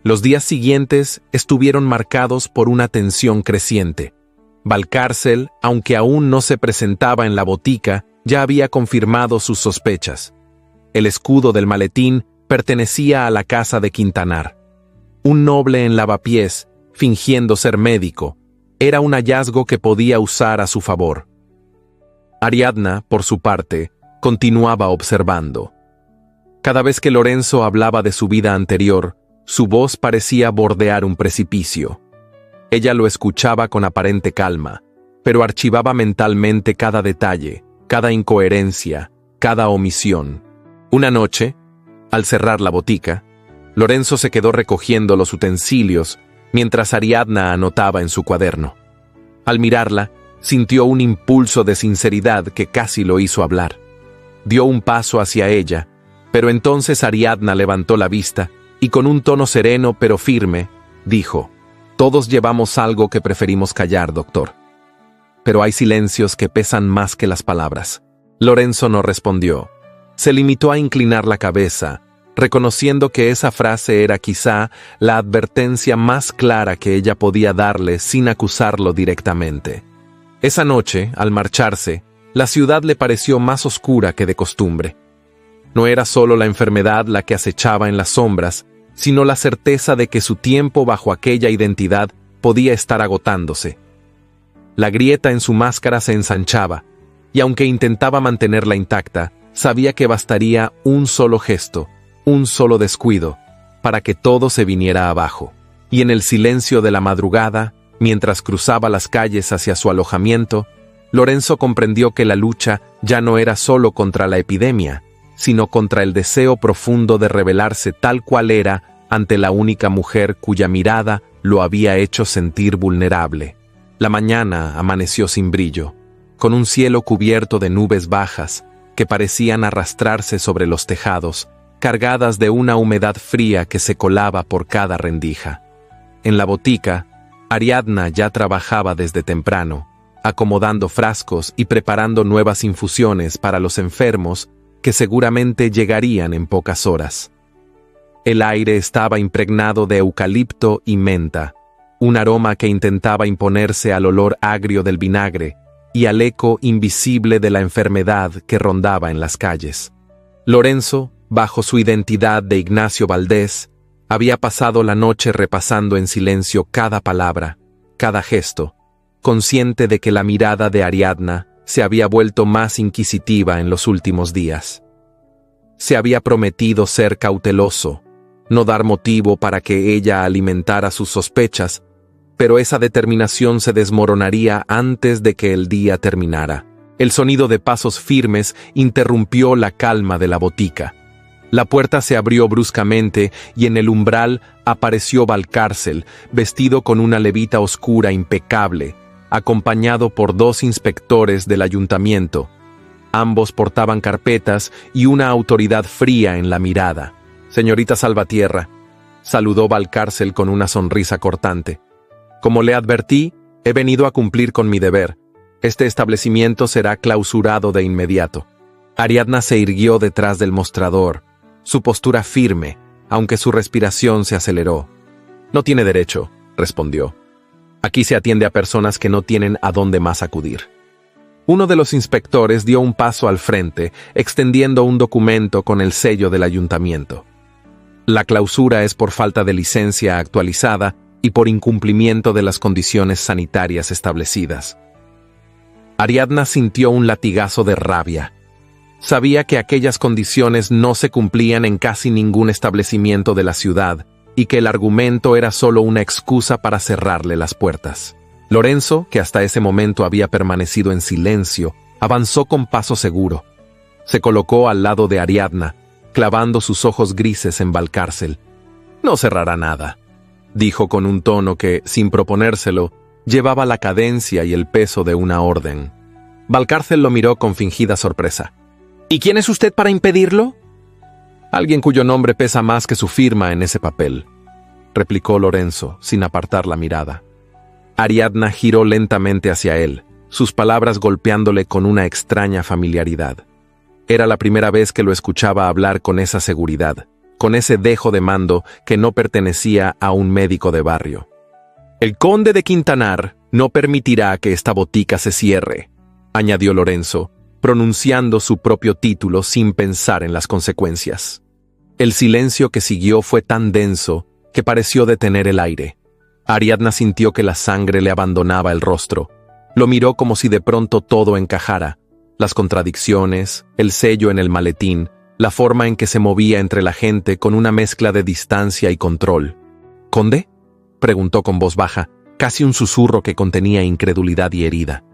Los días siguientes estuvieron marcados por una tensión creciente. Valcárcel, aunque aún no se presentaba en la botica, ya había confirmado sus sospechas. El escudo del maletín pertenecía a la casa de Quintanar. Un noble en lavapiés, fingiendo ser médico, era un hallazgo que podía usar a su favor. Ariadna, por su parte, continuaba observando. Cada vez que Lorenzo hablaba de su vida anterior, su voz parecía bordear un precipicio. Ella lo escuchaba con aparente calma, pero archivaba mentalmente cada detalle, cada incoherencia, cada omisión. Una noche, al cerrar la botica, Lorenzo se quedó recogiendo los utensilios mientras Ariadna anotaba en su cuaderno. Al mirarla, sintió un impulso de sinceridad que casi lo hizo hablar. Dio un paso hacia ella, pero entonces Ariadna levantó la vista y con un tono sereno pero firme, dijo: «Todos llevamos algo que preferimos callar, doctor. Pero hay silencios que pesan más que las palabras». Lorenzo no respondió. Se limitó a inclinar la cabeza, reconociendo que esa frase era quizá la advertencia más clara que ella podía darle sin acusarlo directamente. Esa noche, al marcharse, la ciudad le pareció más oscura que de costumbre. No era solo la enfermedad la que acechaba en las sombras, sino la certeza de que su tiempo bajo aquella identidad podía estar agotándose. La grieta en su máscara se ensanchaba, y aunque intentaba mantenerla intacta, sabía que bastaría un solo gesto, un solo descuido, para que todo se viniera abajo. Y en el silencio de la madrugada, mientras cruzaba las calles hacia su alojamiento, Lorenzo comprendió que la lucha ya no era solo contra la epidemia, sino contra el deseo profundo de revelarse tal cual era ante la única mujer cuya mirada lo había hecho sentir vulnerable. La mañana amaneció sin brillo, con un cielo cubierto de nubes bajas que parecían arrastrarse sobre los tejados, cargadas de una humedad fría que se colaba por cada rendija. En la botica, Ariadna ya trabajaba desde temprano, acomodando frascos y preparando nuevas infusiones para los enfermos que seguramente llegarían en pocas horas. El aire estaba impregnado de eucalipto y menta, un aroma que intentaba imponerse al olor agrio del vinagre y al eco invisible de la enfermedad que rondaba en las calles. Lorenzo, bajo su identidad de Ignacio Valdés, había pasado la noche repasando en silencio cada palabra, cada gesto, consciente de que la mirada de Ariadna se había vuelto más inquisitiva en los últimos días. Se había prometido ser cauteloso, no dar motivo para que ella alimentara sus sospechas, pero esa determinación se desmoronaría antes de que el día terminara. El sonido de pasos firmes interrumpió la calma de la botica. La puerta se abrió bruscamente y en el umbral apareció Valcárcel, vestido con una levita oscura impecable, acompañado por 2 inspectores del ayuntamiento. Ambos portaban carpetas y una autoridad fría en la mirada. «Señorita Salvatierra», saludó Valcárcel con una sonrisa cortante. «Como le advertí, he venido a cumplir con mi deber. Este establecimiento será clausurado de inmediato». Ariadna se irguió detrás del mostrador, su postura firme, aunque su respiración se aceleró. No tiene derecho, respondió. Aquí se atiende a personas que no tienen a dónde más acudir. Uno de los inspectores dio un paso al frente, extendiendo un documento con el sello del ayuntamiento. La clausura es por falta de licencia actualizada y por incumplimiento de las condiciones sanitarias establecidas. Ariadna sintió un latigazo de rabia. Sabía que aquellas condiciones no se cumplían en casi ningún establecimiento de la ciudad y que el argumento era solo una excusa para cerrarle las puertas. Lorenzo, que hasta ese momento había permanecido en silencio, avanzó con paso seguro. Se colocó al lado de Ariadna, clavando sus ojos grises en Valcárcel. «No cerrará nada», dijo con un tono que, sin proponérselo, llevaba la cadencia y el peso de una orden. Valcárcel lo miró con fingida sorpresa. «¿Y quién es usted para impedirlo?» «Alguien cuyo nombre pesa más que su firma en ese papel», replicó Lorenzo, sin apartar la mirada. Ariadna giró lentamente hacia él, sus palabras golpeándole con una extraña familiaridad. Era la primera vez que lo escuchaba hablar con esa seguridad, con ese dejo de mando que no pertenecía a un médico de barrio. «El conde de Quintanar no permitirá que esta botica se cierre», añadió Lorenzo, pronunciando su propio título sin pensar en las consecuencias. El silencio que siguió fue tan denso que pareció detener el aire. Ariadna sintió que la sangre le abandonaba el rostro. Lo miró como si de pronto todo encajara. Las contradicciones, el sello en el maletín, la forma en que se movía entre la gente con una mezcla de distancia y control. «¿Conde?», preguntó con voz baja, casi un susurro que contenía incredulidad y herida.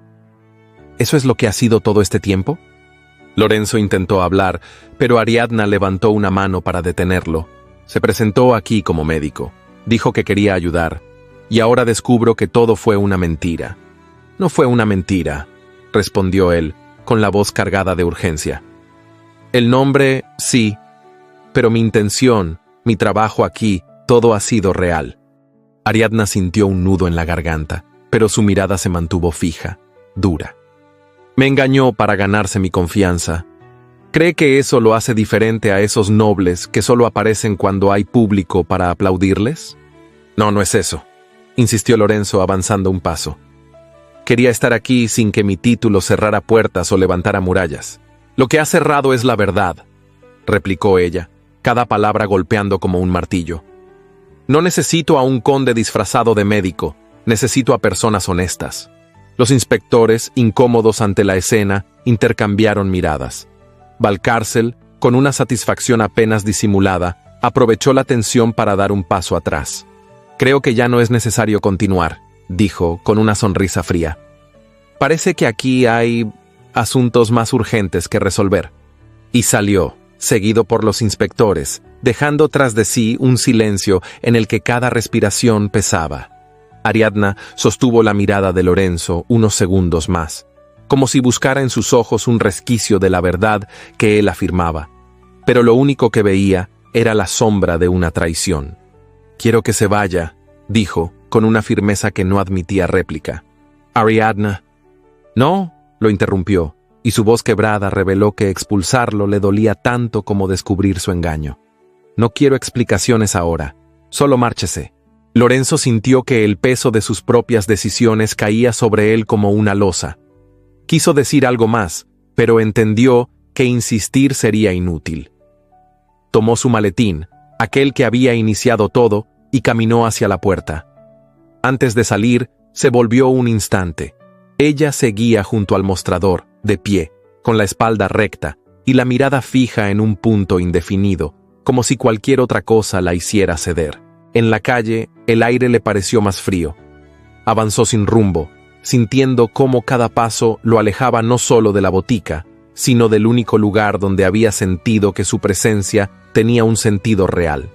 «¿Eso es lo que ha sido todo este tiempo?» Lorenzo intentó hablar, pero Ariadna levantó una mano para detenerlo. Se presentó aquí como médico. Dijo que quería ayudar. Y ahora descubro que todo fue una mentira. «No fue una mentira», respondió él, con la voz cargada de urgencia. «El nombre, sí, pero mi intención, mi trabajo aquí, todo ha sido real». Ariadna sintió un nudo en la garganta, pero su mirada se mantuvo fija, dura. «Me engañó para ganarse mi confianza. ¿Cree que eso lo hace diferente a esos nobles que solo aparecen cuando hay público para aplaudirles?» «No, no es eso», insistió Lorenzo avanzando un paso. «Quería estar aquí sin que mi título cerrara puertas o levantara murallas. Lo que ha cerrado es la verdad», replicó ella, cada palabra golpeando como un martillo. «No necesito a un conde disfrazado de médico, necesito a personas honestas». Los inspectores, incómodos ante la escena, intercambiaron miradas. Valcárcel, con una satisfacción apenas disimulada, aprovechó la tensión para dar un paso atrás. «Creo que ya no es necesario continuar», dijo, con una sonrisa fría. «Parece que aquí hay asuntos más urgentes que resolver». Y salió, seguido por los inspectores, dejando tras de sí un silencio en el que cada respiración pesaba. Ariadna sostuvo la mirada de Lorenzo unos segundos más, como si buscara en sus ojos un resquicio de la verdad que él afirmaba. Pero lo único que veía era la sombra de una traición. «Quiero que se vaya», dijo, con una firmeza que no admitía réplica. «Ariadna». «No», lo interrumpió, y su voz quebrada reveló que expulsarlo le dolía tanto como descubrir su engaño. «No quiero explicaciones ahora, solo márchese». Lorenzo sintió que el peso de sus propias decisiones caía sobre él como una losa. Quiso decir algo más, pero entendió que insistir sería inútil. Tomó su maletín, aquel que había iniciado todo, y caminó hacia la puerta. Antes de salir, se volvió un instante. Ella seguía junto al mostrador, de pie, con la espalda recta y la mirada fija en un punto indefinido, como si cualquier otra cosa la hiciera ceder. En la calle, el aire le pareció más frío. Avanzó sin rumbo, sintiendo cómo cada paso lo alejaba no solo de la botica, sino del único lugar donde había sentido que su presencia tenía un sentido real.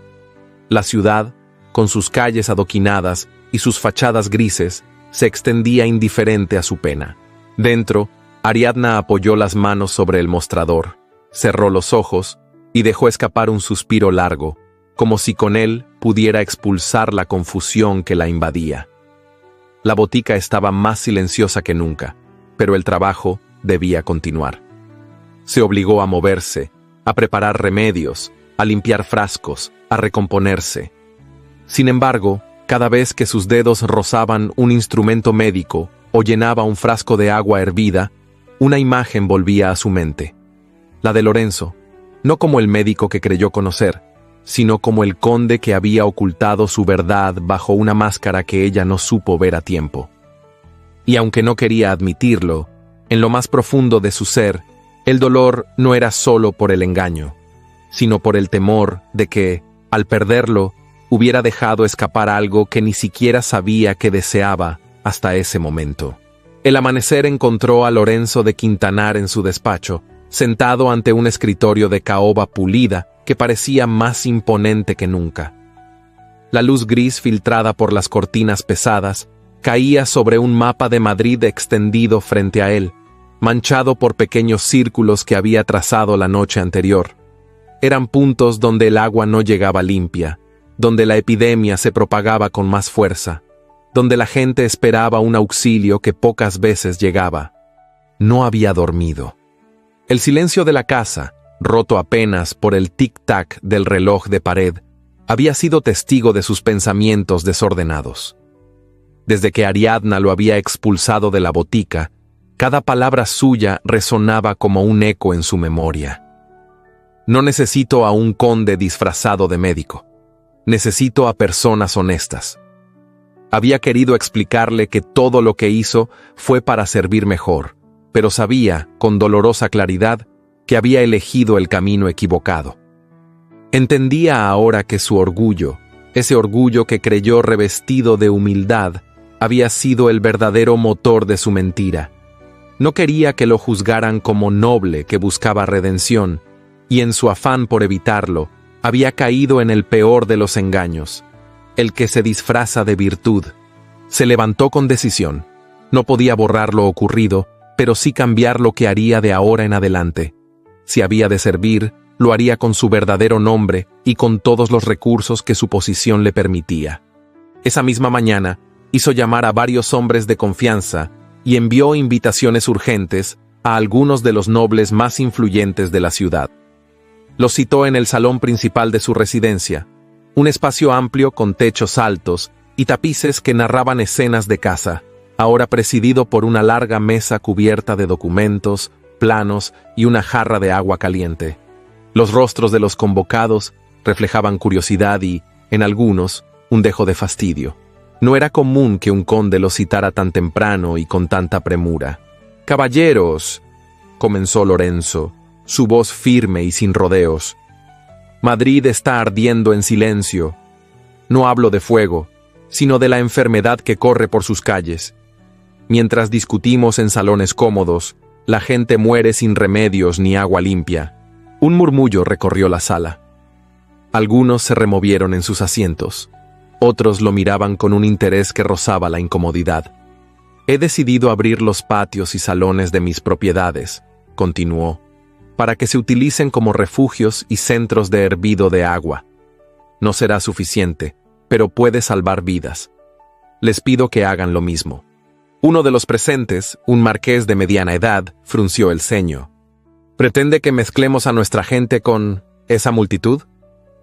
La ciudad, con sus calles adoquinadas y sus fachadas grises, se extendía indiferente a su pena. Dentro, Ariadna apoyó las manos sobre el mostrador, cerró los ojos y dejó escapar un suspiro largo, como si con él pudiera expulsar la confusión que la invadía. La botica estaba más silenciosa que nunca, pero el trabajo debía continuar. Se obligó a moverse, a preparar remedios, a limpiar frascos, a recomponerse. Sin embargo, Cada vez que sus dedos rozaban un instrumento médico o llenaba un frasco de agua hervida, una imagen volvía a su mente. La de Lorenzo, no como el médico que creyó conocer, sino como el conde que había ocultado su verdad bajo una máscara que ella no supo ver a tiempo. Y aunque no quería admitirlo, en lo más profundo de su ser, el dolor no era solo por el engaño, sino por el temor de que, al perderlo, hubiera dejado escapar algo que ni siquiera sabía que deseaba hasta ese momento. El amanecer encontró a Lorenzo de Quintanar en su despacho, sentado ante un escritorio de caoba pulida que parecía más imponente que nunca. La luz gris filtrada por las cortinas pesadas caía sobre un mapa de Madrid extendido frente a él, manchado por pequeños círculos que había trazado la noche anterior. Eran puntos donde el agua no llegaba limpia, donde la epidemia se propagaba con más fuerza, donde la gente esperaba un auxilio que pocas veces llegaba. No había dormido. El silencio de la casa, roto apenas por el tic-tac del reloj de pared, había sido testigo de sus pensamientos desordenados. Desde que Ariadna lo había expulsado de la botica, cada palabra suya resonaba como un eco en su memoria. No necesito a un conde disfrazado de médico. Necesito a personas honestas. Había querido explicarle que todo lo que hizo fue para servir mejor, pero sabía, con dolorosa claridad, que había elegido el camino equivocado. Entendía ahora que su orgullo, ese orgullo que creyó revestido de humildad, había sido el verdadero motor de su mentira. No quería que lo juzgaran como noble que buscaba redención, y en su afán por evitarlo, había caído en el peor de los engaños, el que se disfraza de virtud. Se levantó con decisión. No podía borrar lo ocurrido, pero sí cambiar lo que haría de ahora en adelante. Si había de servir, lo haría con su verdadero nombre y con todos los recursos que su posición le permitía. Esa misma mañana, hizo llamar a varios hombres de confianza y envió invitaciones urgentes a algunos de los nobles más influyentes de la ciudad. Los citó en el salón principal de su residencia, un espacio amplio con techos altos y tapices que narraban escenas de caza, ahora presidido por una larga mesa cubierta de documentos, planos y una jarra de agua caliente. Los rostros de los convocados reflejaban curiosidad y, en algunos, un dejo de fastidio. No era común que un conde los citara tan temprano y con tanta premura. «Caballeros», comenzó Lorenzo, su voz firme y sin rodeos. «Madrid está ardiendo en silencio. No hablo de fuego, sino de la enfermedad que corre por sus calles. Mientras discutimos en salones cómodos, la gente muere sin remedios ni agua limpia». Un murmullo recorrió la sala. Algunos se removieron en sus asientos. Otros lo miraban con un interés que rozaba la incomodidad. «He decidido abrir los patios y salones de mis propiedades», continuó, «para que se utilicen como refugios y centros de hervido de agua. No será suficiente, pero puede salvar vidas. Les pido que hagan lo mismo». Uno de los presentes, un marqués de mediana edad, frunció el ceño. «¿Pretende que mezclemos a nuestra gente con esa multitud?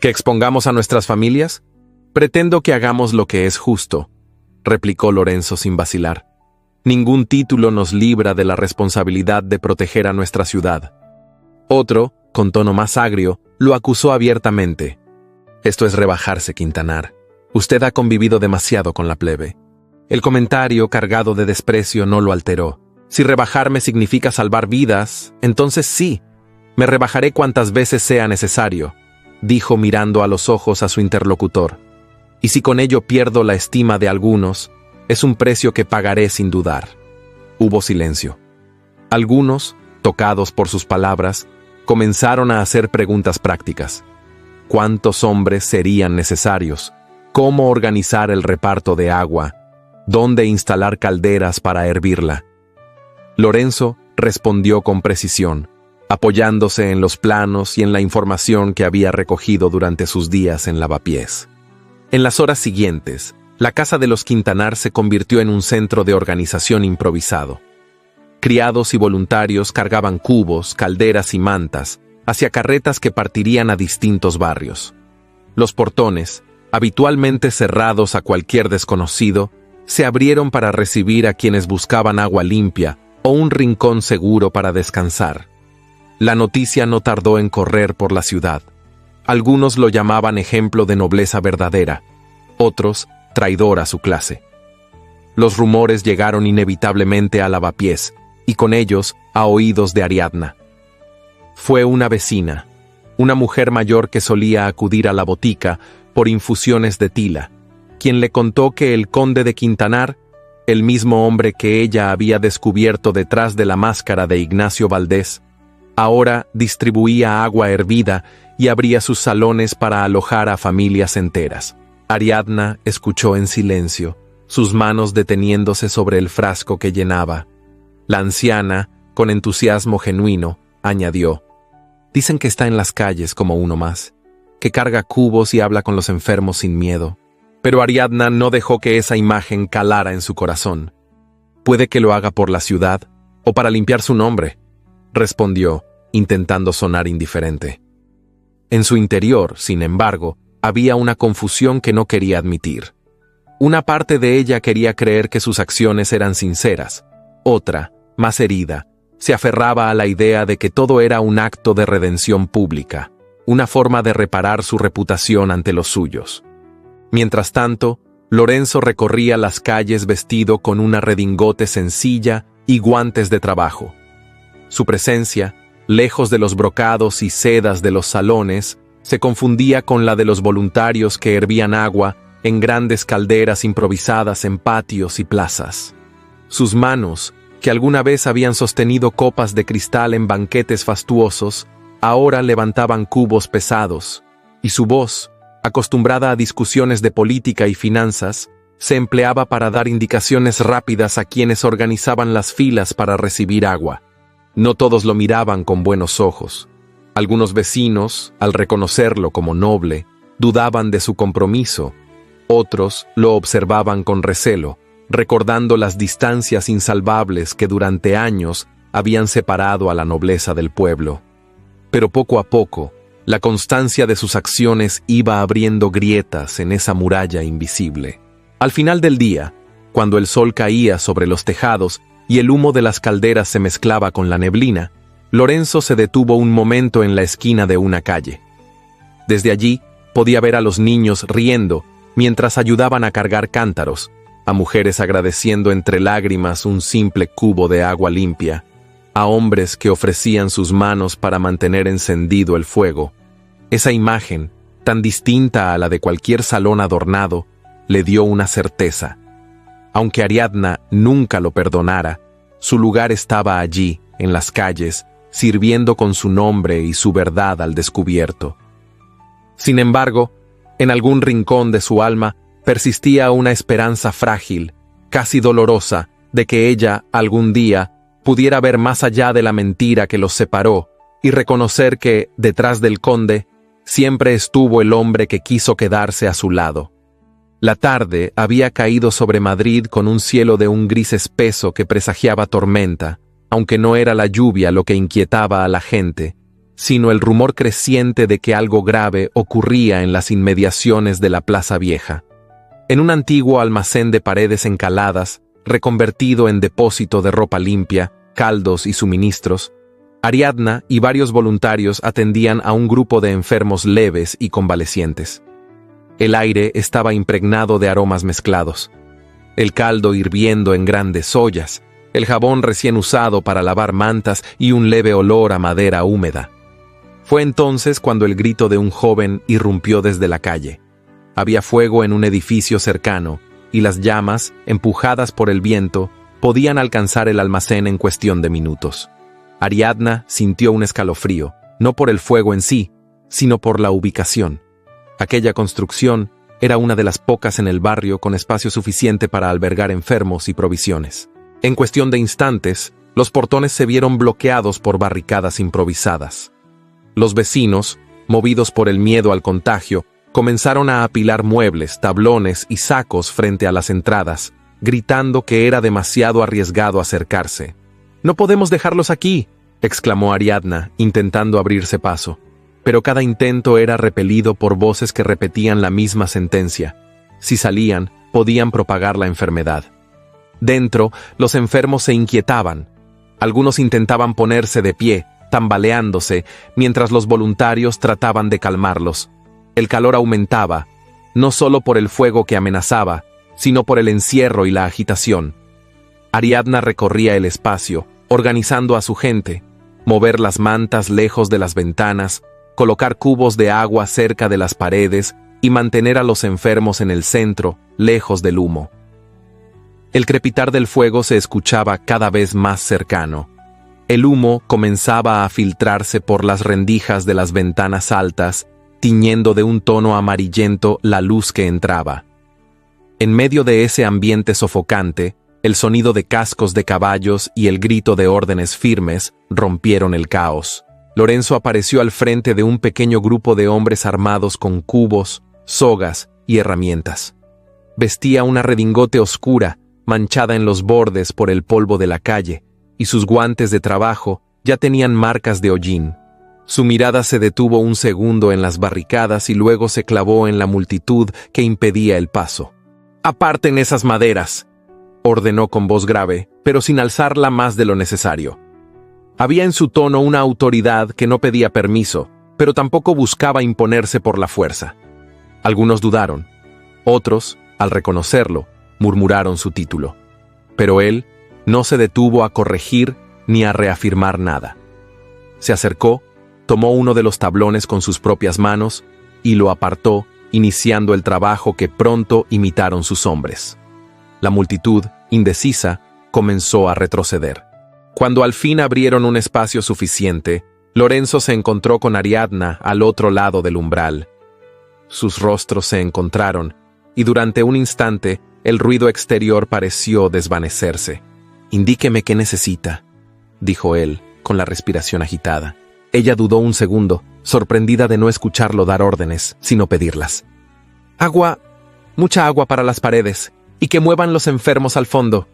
¿Que expongamos a nuestras familias? Pretendo que hagamos lo que es justo», replicó Lorenzo sin vacilar. «Ningún título nos libra de la responsabilidad de proteger a nuestra ciudad». Otro, con tono más agrio, lo acusó abiertamente. «Esto es rebajarse, Quintanar. Usted ha convivido demasiado con la plebe». El comentario, cargado de desprecio, no lo alteró. «Si rebajarme significa salvar vidas, entonces sí, me rebajaré cuantas veces sea necesario», dijo mirando a los ojos a su interlocutor. «Y si con ello pierdo la estima de algunos, es un precio que pagaré sin dudar». Hubo silencio. Algunos, tocados por sus palabras, comenzaron a hacer preguntas prácticas. ¿Cuántos hombres serían necesarios? ¿Cómo organizar el reparto de agua? ¿Dónde instalar calderas para hervirla? Lorenzo respondió con precisión, apoyándose en los planos y en la información que había recogido durante sus días en Lavapiés. En las horas siguientes, la casa de los Quintanar se convirtió en un centro de organización improvisado. Criados y voluntarios cargaban cubos, calderas y mantas hacia carretas que partirían a distintos barrios. Los portones, habitualmente cerrados a cualquier desconocido, se abrieron para recibir a quienes buscaban agua limpia o un rincón seguro para descansar. La noticia no tardó en correr por la ciudad. Algunos lo llamaban ejemplo de nobleza verdadera, otros traidor a su clase. Los rumores llegaron inevitablemente a Lavapiés y con ellos a oídos de Ariadna. Fue una vecina, una mujer mayor que solía acudir a la botica por infusiones de tila, quien le contó que el conde de Quintanar, el mismo hombre que ella había descubierto detrás de la máscara de Ignacio Valdés, ahora distribuía agua hervida y abría sus salones para alojar a familias enteras. Ariadna escuchó en silencio, sus manos deteniéndose sobre el frasco que llenaba. La anciana, con entusiasmo genuino, añadió: «Dicen que está en las calles como uno más, que carga cubos y habla con los enfermos sin miedo». Pero Ariadna no dejó que esa imagen calara en su corazón. «Puede que lo haga por la ciudad o para limpiar su nombre», respondió, intentando sonar indiferente. En su interior, sin embargo, había una confusión que no quería admitir. Una parte de ella quería creer que sus acciones eran sinceras. Otra, más herida, se aferraba a la idea de que todo era un acto de redención pública, una forma de reparar su reputación ante los suyos. Mientras tanto, Lorenzo recorría las calles vestido con una redingote sencilla y guantes de trabajo. Su presencia, lejos de los brocados y sedas de los salones, se confundía con la de los voluntarios que hervían agua en grandes calderas improvisadas en patios y plazas. Sus manos, que alguna vez habían sostenido copas de cristal en banquetes fastuosos, ahora levantaban cubos pesados, y su voz, acostumbrada a discusiones de política y finanzas, se empleaba para dar indicaciones rápidas a quienes organizaban las filas para recibir agua. No todos lo miraban con buenos ojos. Algunos vecinos, al reconocerlo como noble, dudaban de su compromiso. Otros lo observaban con recelo, recordando las distancias insalvables que durante años habían separado a la nobleza del pueblo. Pero poco a poco, la constancia de sus acciones iba abriendo grietas en esa muralla invisible. Al final del día, cuando el sol caía sobre los tejados y el humo de las calderas se mezclaba con la neblina, Lorenzo se detuvo un momento en la esquina de una calle. Desde allí podía ver a los niños riendo mientras ayudaban a cargar cántaros, a mujeres agradeciendo entre lágrimas un simple cubo de agua limpia, a hombres que ofrecían sus manos para mantener encendido el fuego. Esa imagen, tan distinta a la de cualquier salón adornado, le dio una certeza. Aunque Ariadna nunca lo perdonara, su lugar estaba allí, en las calles, sirviendo con su nombre y su verdad al descubierto. Sin embargo, en algún rincón de su alma persistía una esperanza frágil, casi dolorosa, de que ella, algún día, pudiera ver más allá de la mentira que los separó y reconocer que, detrás del conde, siempre estuvo el hombre que quiso quedarse a su lado. La tarde había caído sobre Madrid con un cielo de un gris espeso que presagiaba tormenta, aunque no era la lluvia lo que inquietaba a la gente, sino el rumor creciente de que algo grave ocurría en las inmediaciones de la Plaza Vieja. En un antiguo almacén de paredes encaladas, reconvertido en depósito de ropa limpia, caldos y suministros, Ariadna y varios voluntarios atendían a un grupo de enfermos leves y convalecientes. El aire estaba impregnado de aromas mezclados. El caldo hirviendo en grandes ollas, el jabón recién usado para lavar mantas y un leve olor a madera húmeda. Fue entonces cuando el grito de un joven irrumpió desde la calle. Había fuego en un edificio cercano, y las llamas, empujadas por el viento, podían alcanzar el almacén en cuestión de minutos. Ariadna sintió un escalofrío, no por el fuego en sí, sino por la ubicación. Aquella construcción era una de las pocas en el barrio con espacio suficiente para albergar enfermos y provisiones. En cuestión de instantes, los portones se vieron bloqueados por barricadas improvisadas. Los vecinos, movidos por el miedo al contagio, comenzaron a apilar muebles, tablones y sacos frente a las entradas, gritando que era demasiado arriesgado acercarse. «No podemos dejarlos aquí», exclamó Ariadna, intentando abrirse paso. pero cada intento era repelido por voces que repetían la misma sentencia. Si salían, podían propagar la enfermedad. Dentro, los enfermos se inquietaban. Algunos intentaban ponerse de pie, tambaleándose, mientras los voluntarios trataban de calmarlos. El calor aumentaba, no solo por el fuego que amenazaba, sino por el encierro y la agitación. Ariadna recorría el espacio, organizando a su gente, mover las mantas lejos de las ventanas, colocar cubos de agua cerca de las paredes y mantener a los enfermos en el centro, lejos del humo. El crepitar del fuego se escuchaba cada vez más cercano. El humo comenzaba a filtrarse por las rendijas de las ventanas altas, tiñendo de un tono amarillento la luz que entraba. En medio de ese ambiente sofocante, el sonido de cascos de caballos y el grito de órdenes firmes rompieron el caos. Lorenzo apareció al frente de un pequeño grupo de hombres armados con cubos, sogas y herramientas. Vestía una redingote oscura, manchada en los bordes por el polvo de la calle, y sus guantes de trabajo ya tenían marcas de hollín. Su mirada se detuvo un segundo en las barricadas y luego se clavó en la multitud que impedía el paso. «¡Aparten esas maderas!», ordenó con voz grave, pero sin alzarla más de lo necesario. Había en su tono una autoridad que no pedía permiso, pero tampoco buscaba imponerse por la fuerza. Algunos dudaron. Otros, al reconocerlo, murmuraron su título. Pero él no se detuvo a corregir ni a reafirmar nada. Se acercó, tomó uno de los tablones con sus propias manos y lo apartó, iniciando el trabajo que pronto imitaron sus hombres. La multitud, indecisa, comenzó a retroceder. Cuando al fin abrieron un espacio suficiente, Lorenzo se encontró con Ariadna al otro lado del umbral. Sus rostros se encontraron, y durante un instante el ruido exterior pareció desvanecerse. «Indíqueme qué necesita», dijo él, con la respiración agitada. Ella dudó un segundo, sorprendida de no escucharlo dar órdenes, sino pedirlas. «Agua, mucha agua para las paredes, y que muevan los enfermos al fondo»,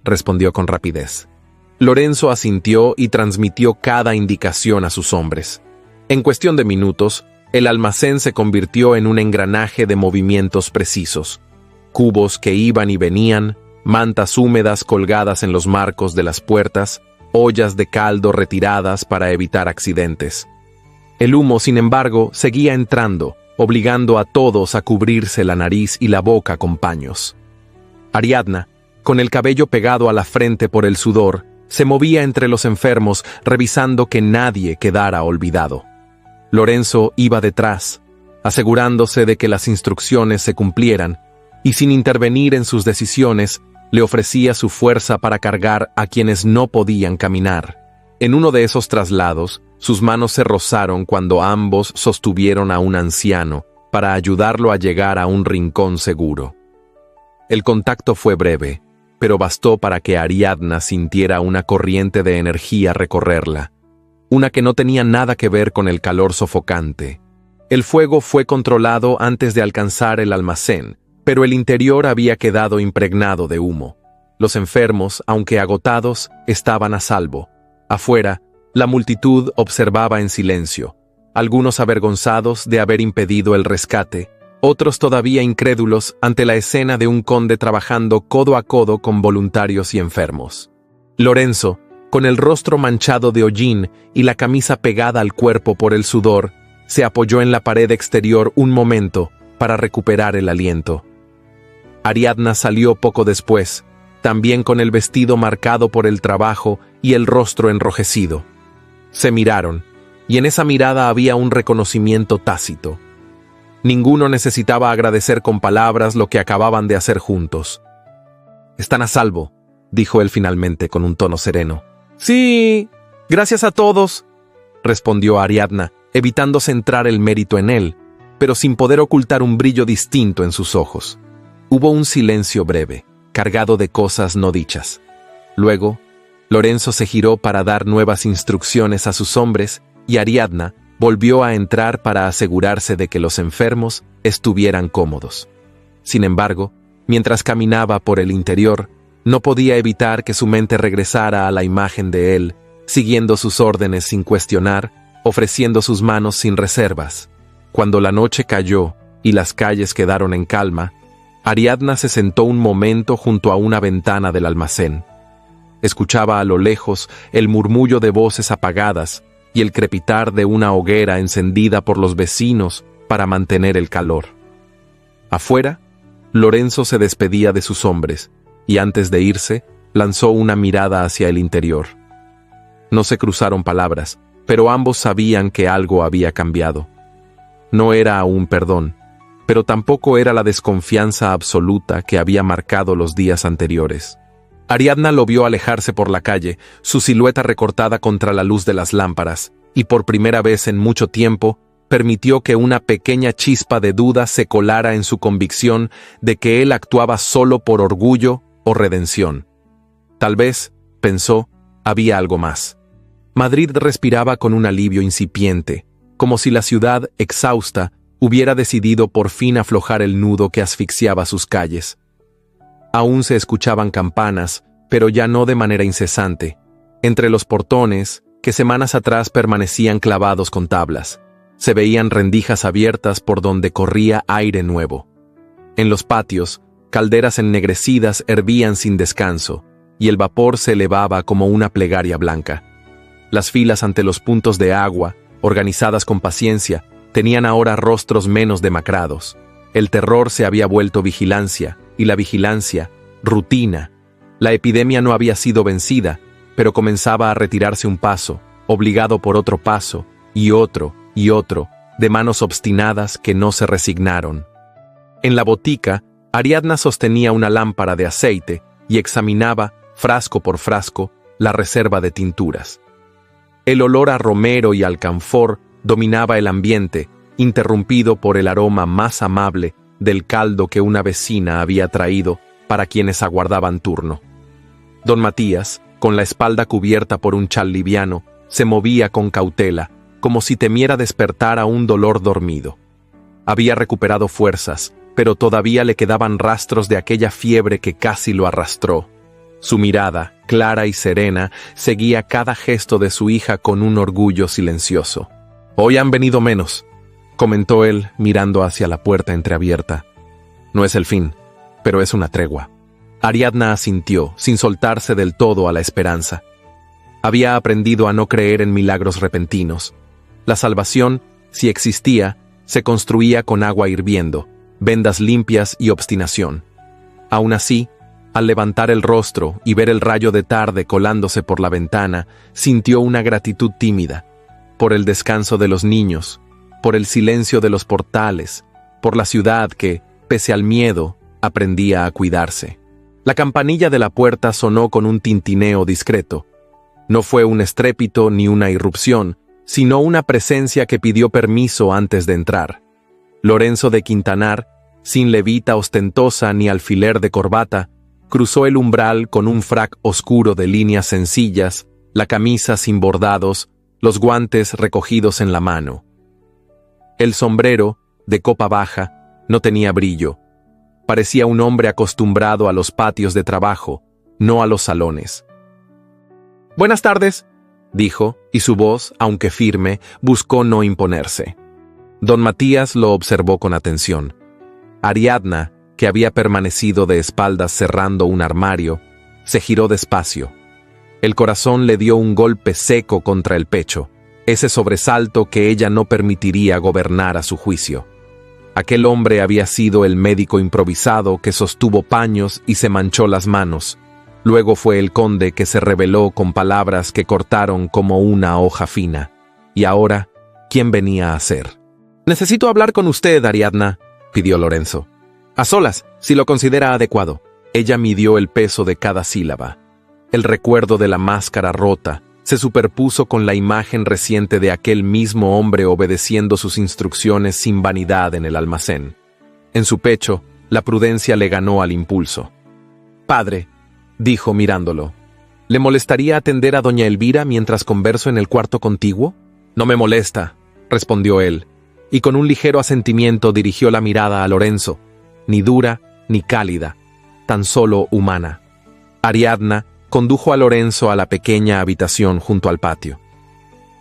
respondió con rapidez. Lorenzo asintió y transmitió cada indicación a sus hombres. En cuestión de minutos, el almacén se convirtió en un engranaje de movimientos precisos. Cubos que iban y venían, mantas húmedas colgadas en los marcos de las puertas, ollas de caldo retiradas para evitar accidentes. El humo, sin embargo, seguía entrando, obligando a todos a cubrirse la nariz y la boca con paños. Ariadna, con el cabello pegado a la frente por el sudor, se movía entre los enfermos, revisando que nadie quedara olvidado. Lorenzo iba detrás, asegurándose de que las instrucciones se cumplieran, y sin intervenir en sus decisiones, le ofrecía su fuerza para cargar a quienes no podían caminar. En uno de esos traslados, sus manos se rozaron cuando ambos sostuvieron a un anciano para ayudarlo a llegar a un rincón seguro. El contacto fue breve, pero bastó para que Ariadna sintiera una corriente de energía recorrerla, una que no tenía nada que ver con el calor sofocante. El fuego fue controlado antes de alcanzar el almacén, pero el interior había quedado impregnado de humo. Los enfermos, aunque agotados, estaban a salvo. Afuera, la multitud observaba en silencio, algunos avergonzados de haber impedido el rescate, otros todavía incrédulos ante la escena de un conde trabajando codo a codo con voluntarios y enfermos. Lorenzo, con el rostro manchado de hollín y la camisa pegada al cuerpo por el sudor, se apoyó en la pared exterior un momento para recuperar el aliento. Ariadna salió poco después, también con el vestido marcado por el trabajo y el rostro enrojecido. Se miraron, y en esa mirada había un reconocimiento tácito. Ninguno necesitaba agradecer con palabras lo que acababan de hacer juntos. «Están a salvo», dijo él finalmente con un tono sereno. «Sí, gracias a todos», respondió Ariadna, evitando centrar el mérito en él, pero sin poder ocultar un brillo distinto en sus ojos. Hubo un silencio breve, cargado de cosas no dichas. Luego, Lorenzo se giró para dar nuevas instrucciones a sus hombres y Ariadna volvió a entrar para asegurarse de que los enfermos estuvieran cómodos. Sin embargo, mientras caminaba por el interior, no podía evitar que su mente regresara a la imagen de él, siguiendo sus órdenes sin cuestionar ofreciendo sus manos sin reservas. Cuando la noche cayó y las calles quedaron en calma, Ariadna se sentó un momento junto a una ventana del almacén. Escuchaba a lo lejos el murmullo de voces apagadas y el crepitar de una hoguera encendida por los vecinos para mantener el calor. Afuera, Lorenzo se despedía de sus hombres y antes de irse, lanzó una mirada hacia el interior. No se cruzaron palabras, pero ambos sabían que algo había cambiado. No era aún perdón, pero tampoco era la desconfianza absoluta que había marcado los días anteriores. Ariadna lo vio alejarse por la calle, su silueta recortada contra la luz de las lámparas, y por primera vez en mucho tiempo, permitió que una pequeña chispa de duda se colara en su convicción de que él actuaba solo por orgullo o redención. Tal vez, pensó, había algo más. Madrid respiraba con un alivio incipiente, como si la ciudad, exhausta, hubiera decidido por fin aflojar el nudo que asfixiaba sus calles. Aún se escuchaban campanas, pero ya no de manera incesante, entre los portones, que semanas atrás permanecían clavados con tablas. Se veían rendijas abiertas por donde corría aire nuevo. En los patios, calderas ennegrecidas hervían sin descanso, y el vapor se elevaba como una plegaria blanca. Las filas ante los puntos de agua, organizadas con paciencia, tenían ahora rostros menos demacrados. El terror se había vuelto vigilancia, y la vigilancia, rutina. La epidemia no había sido vencida, pero comenzaba a retirarse un paso, obligado por otro paso, y otro, de manos obstinadas que no se resignaron. En la botica, Ariadna sostenía una lámpara de aceite y examinaba, frasco por frasco, la reserva de tinturas. El olor a romero y alcanfor dominaba el ambiente, interrumpido por el aroma más amable del caldo que una vecina había traído para quienes aguardaban turno. Don Matías, con la espalda cubierta por un chal liviano, se movía con cautela, como si temiera despertar a un dolor dormido. Había recuperado fuerzas, pero todavía le quedaban rastros de aquella fiebre que casi lo arrastró. Su mirada, clara y serena, seguía cada gesto de su hija con un orgullo silencioso. «Hoy han venido menos», comentó él, mirando hacia la puerta entreabierta. «No es el fin, pero es una tregua». Ariadna asintió, sin soltarse del todo a la esperanza. Había aprendido a no creer en milagros repentinos. La salvación, si existía, se construía con agua hirviendo, vendas limpias y obstinación. Aún así, al levantar el rostro y ver el rayo de tarde colándose por la ventana, sintió una gratitud tímida, por el descanso de los niños, por el silencio de los portales, por la ciudad que, pese al miedo, aprendía a cuidarse. La campanilla de la puerta sonó con un tintineo discreto. No fue un estrépito ni una irrupción, sino una presencia que pidió permiso antes de entrar. Lorenzo de Quintanar, sin levita ostentosa ni alfiler de corbata, cruzó el umbral con un frac oscuro de líneas sencillas, la camisa sin bordados, los guantes recogidos en la mano. El sombrero, de copa baja, no tenía brillo. Parecía un hombre acostumbrado a los patios de trabajo, no a los salones. «Buenas tardes», dijo, y su voz, aunque firme, buscó no imponerse. Don Matías lo observó con atención. Ariadna, que había permanecido de espaldas cerrando un armario, se giró despacio. El corazón le dio un golpe seco contra el pecho, ese sobresalto que ella no permitiría gobernar a su juicio. Aquel hombre había sido el médico improvisado que sostuvo paños y se manchó las manos. Luego fue el conde que se rebeló con palabras que cortaron como una hoja fina. Y ahora, ¿quién venía a ser? «Necesito hablar con usted, Ariadna», pidió Lorenzo. «A solas, si lo considera adecuado». Ella midió el peso de cada sílaba. El recuerdo de la máscara rota se superpuso con la imagen reciente de aquel mismo hombre obedeciendo sus instrucciones sin vanidad en el almacén. En su pecho, la prudencia le ganó al impulso. «Padre», dijo mirándolo, «¿le molestaría atender a doña Elvira mientras converso en el cuarto contiguo?» «No me molesta», respondió él, y con un ligero asentimiento dirigió la mirada a Lorenzo, ni dura ni cálida, tan solo humana. Ariadna condujo a Lorenzo a la pequeña habitación junto al patio.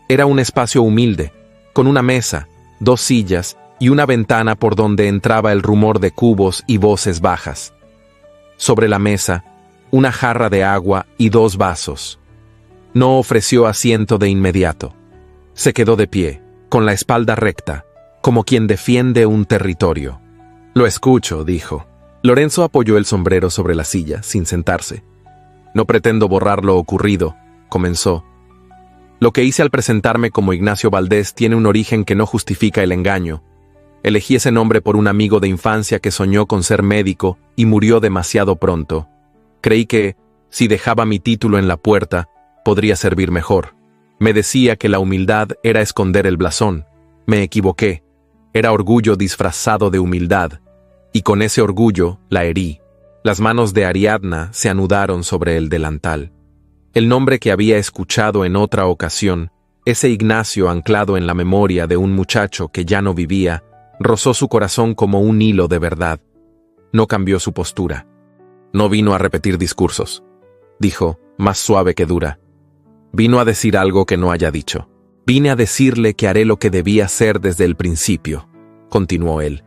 Era un espacio humilde, con una mesa, 2 sillas y una ventana por donde entraba el rumor de cubos y voces bajas. Sobre la mesa, una jarra de agua y 2 vasos. No ofreció asiento de inmediato. Se quedó de pie, con la espalda recta, como quien defiende un territorio. «Lo escucho», dijo. Lorenzo apoyó el sombrero sobre la silla, sin sentarse. «No pretendo borrar lo ocurrido», comenzó. «Lo que hice al presentarme como Ignacio Valdés tiene un origen que no justifica el engaño. Elegí ese nombre por un amigo de infancia que soñó con ser médico y murió demasiado pronto. Creí que, si dejaba mi título en la puerta, podría servir mejor. Me decía que la humildad era esconder el blasón. Me equivoqué. Era orgullo disfrazado de humildad. Y con ese orgullo la herí. Las manos de Ariadna se anudaron sobre el delantal. El nombre que había escuchado en otra ocasión, ese Ignacio anclado en la memoria de un muchacho que ya no vivía, rozó su corazón como un hilo de verdad. No cambió su postura. No vino a repetir discursos, dijo, más suave que dura. Vino a decir algo que no haya dicho. Vine a decirle que haré lo que debía hacer desde el principio, continuó él.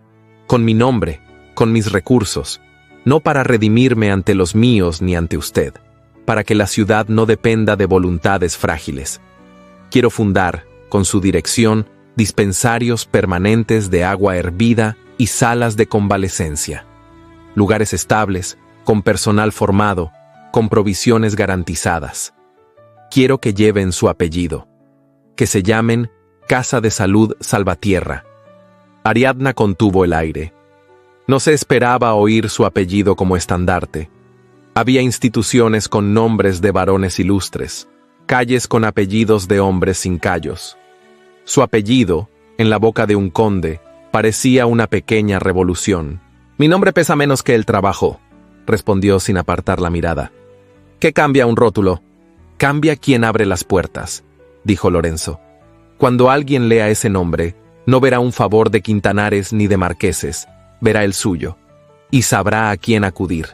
Con mi nombre, con mis recursos, no para redimirme ante los míos ni ante usted, para que la ciudad no dependa de voluntades frágiles. Quiero fundar, con su dirección, dispensarios permanentes de agua hervida y salas de convalecencia. Lugares estables, con personal formado, con provisiones garantizadas. Quiero que lleven su apellido, que se llamen Casa de Salud Salvatierra. Ariadna contuvo el aire. No se esperaba oír su apellido como estandarte. Había instituciones con nombres de varones ilustres, calles con apellidos de hombres sin callos. Su apellido, en la boca de un conde, parecía una pequeña revolución. «Mi nombre pesa menos que el trabajo», respondió sin apartar la mirada. «¿Qué cambia un rótulo?» «Cambia quien abre las puertas», dijo Lorenzo. «Cuando alguien lea ese nombre, no verá un favor de quintanares ni de marqueses, verá el suyo, y sabrá a quién acudir.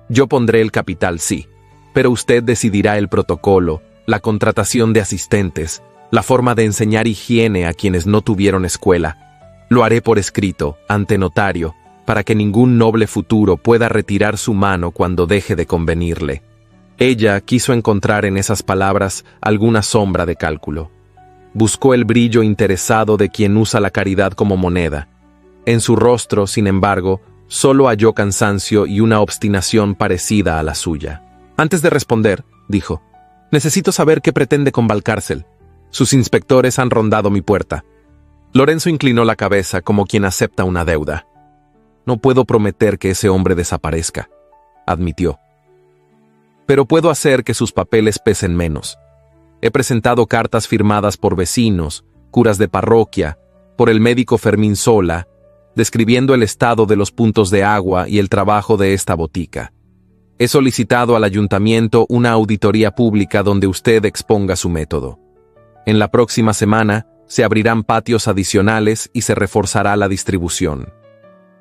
Yo pondré el capital, sí, pero usted decidirá el protocolo, la contratación de asistentes, la forma de enseñar higiene a quienes no tuvieron escuela. Lo haré por escrito, ante notario, para que ningún noble futuro pueda retirar su mano cuando deje de convenirle». Ella quiso encontrar en esas palabras alguna sombra de cálculo. Buscó el brillo interesado de quien usa la caridad como moneda. En su rostro, sin embargo, solo halló cansancio y una obstinación parecida a la suya. «Antes de responder», dijo, «necesito saber qué pretende con Valcárcel. Sus inspectores han rondado mi puerta». Lorenzo inclinó la cabeza como quien acepta una deuda. «No puedo prometer que ese hombre desaparezca», admitió. «Pero puedo hacer que sus papeles pesen menos. He presentado cartas firmadas por vecinos, curas de parroquia, por el médico Fermín Sola, describiendo el estado de los puntos de agua y el trabajo de esta botica. He solicitado al ayuntamiento una auditoría pública donde usted exponga su método. En la próxima semana se abrirán patios adicionales y se reforzará la distribución.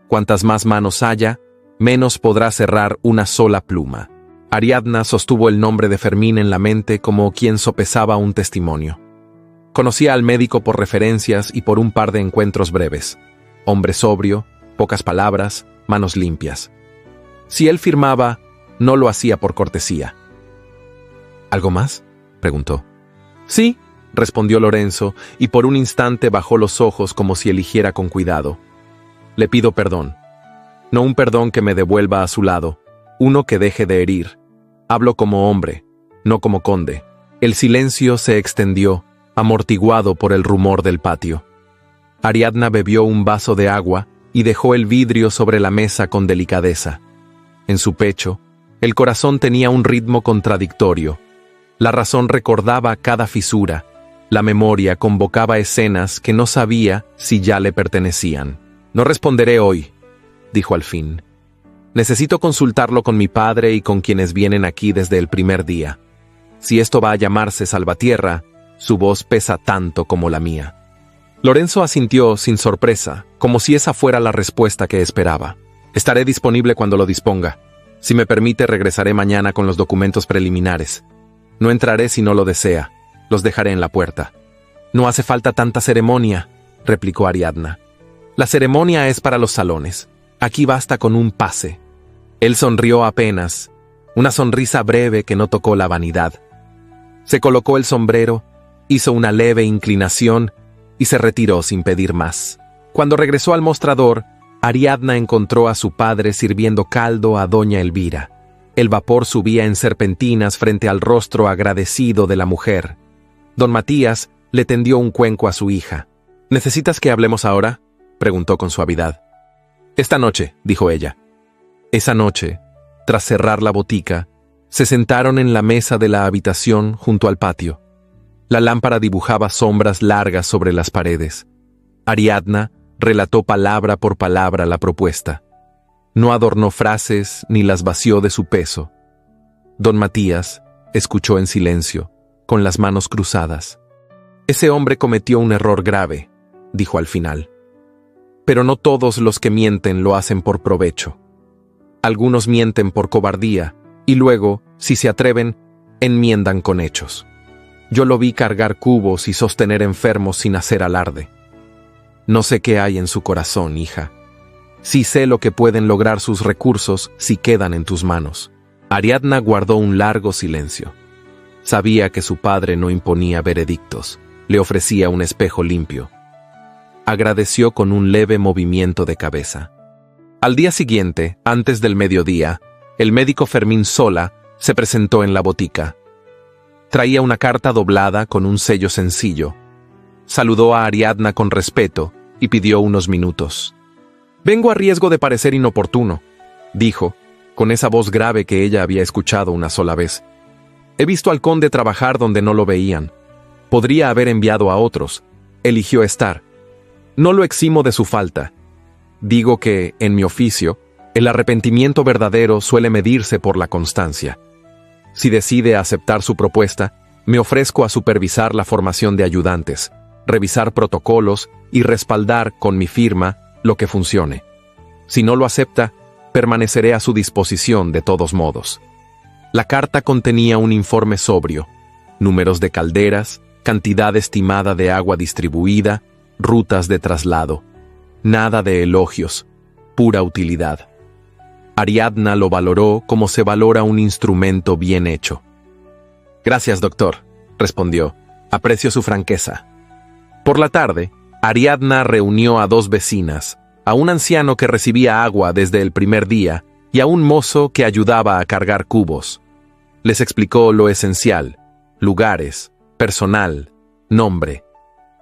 Cuantas más manos haya, menos podrá cerrar una sola pluma». Ariadna sostuvo el nombre de Fermín en la mente como quien sopesaba un testimonio. Conocía al médico por referencias y por un par de encuentros breves. Hombre sobrio, pocas palabras, manos limpias. Si él firmaba, no lo hacía por cortesía. «¿Algo más?», preguntó. «Sí», respondió Lorenzo, y por un instante bajó los ojos como si eligiera con cuidado. «Le pido perdón. No un perdón que me devuelva a su lado, uno que deje de herir. Hablo como hombre, no como conde». El silencio se extendió, amortiguado por el rumor del patio. Ariadna bebió un vaso de agua y dejó el vidrio sobre la mesa con delicadeza. En su pecho, el corazón tenía un ritmo contradictorio. La razón recordaba cada fisura, la memoria convocaba escenas que no sabía si ya le pertenecían. «No responderé hoy», dijo al fin. «Necesito consultarlo con mi padre y con quienes vienen aquí desde el primer día. Si esto va a llamarse Salvatierra, su voz pesa tanto como la mía». Lorenzo asintió sin sorpresa, como si esa fuera la respuesta que esperaba. «Estaré disponible cuando lo disponga. Si me permite, regresaré mañana con los documentos preliminares. No entraré si no lo desea. Los dejaré en la puerta». No hace falta tanta ceremonia, replicó Ariadna. La ceremonia es para los salones. Aquí basta con un pase. Él sonrió apenas, una sonrisa breve que no tocó la vanidad. Se colocó el sombrero, hizo una leve inclinación y se retiró sin pedir más. Cuando regresó al mostrador, Ariadna encontró a su padre sirviendo caldo a doña Elvira. El vapor subía en serpentinas frente al rostro agradecido de la mujer. Don Matías le tendió un cuenco a su hija. ¿Necesitas que hablemos ahora?, preguntó con suavidad. Esta noche, dijo ella. Esa noche, tras cerrar la botica, se sentaron en la mesa de la habitación junto al patio. La lámpara dibujaba sombras largas sobre las paredes. Ariadna relató palabra por palabra la propuesta. No adornó frases ni las vació de su peso. Don Matías escuchó en silencio, con las manos cruzadas. Ese hombre cometió un error grave, dijo al final. Pero no todos los que mienten lo hacen por provecho. Algunos mienten por cobardía y luego, si se atreven, enmiendan con hechos. Yo lo vi cargar cubos y sostener enfermos sin hacer alarde. No sé qué hay en su corazón, hija. Sí sé lo que pueden lograr sus recursos si quedan en tus manos. Ariadna guardó un largo silencio. Sabía que su padre no imponía veredictos, le ofrecía un espejo limpio. Agradeció con un leve movimiento de cabeza. Al día siguiente, antes del mediodía, el médico Fermín Sola se presentó en la botica. Traía una carta doblada con un sello sencillo. Saludó a Ariadna con respeto y pidió unos minutos. «Vengo a riesgo de parecer inoportuno», dijo, con esa voz grave que ella había escuchado una sola vez. «He visto al conde trabajar donde no lo veían. Podría haber enviado a otros. Eligió estar. No lo eximo de su falta. Digo que, en mi oficio, el arrepentimiento verdadero suele medirse por la constancia. Si decide aceptar su propuesta, me ofrezco a supervisar la formación de ayudantes, revisar protocolos y respaldar con mi firma lo que funcione. Si no lo acepta, permaneceré a su disposición de todos modos». La carta contenía un informe sobrio, números de calderas, cantidad estimada de agua distribuida, rutas de traslado. Nada de elogios, pura utilidad. Ariadna lo valoró como se valora un instrumento bien hecho. «Gracias, doctor», respondió. «Aprecio su franqueza». Por la tarde, Ariadna reunió a 2 vecinas, a un anciano que recibía agua desde el primer día y a un mozo que ayudaba a cargar cubos. Les explicó lo esencial: lugares, personal, nombre.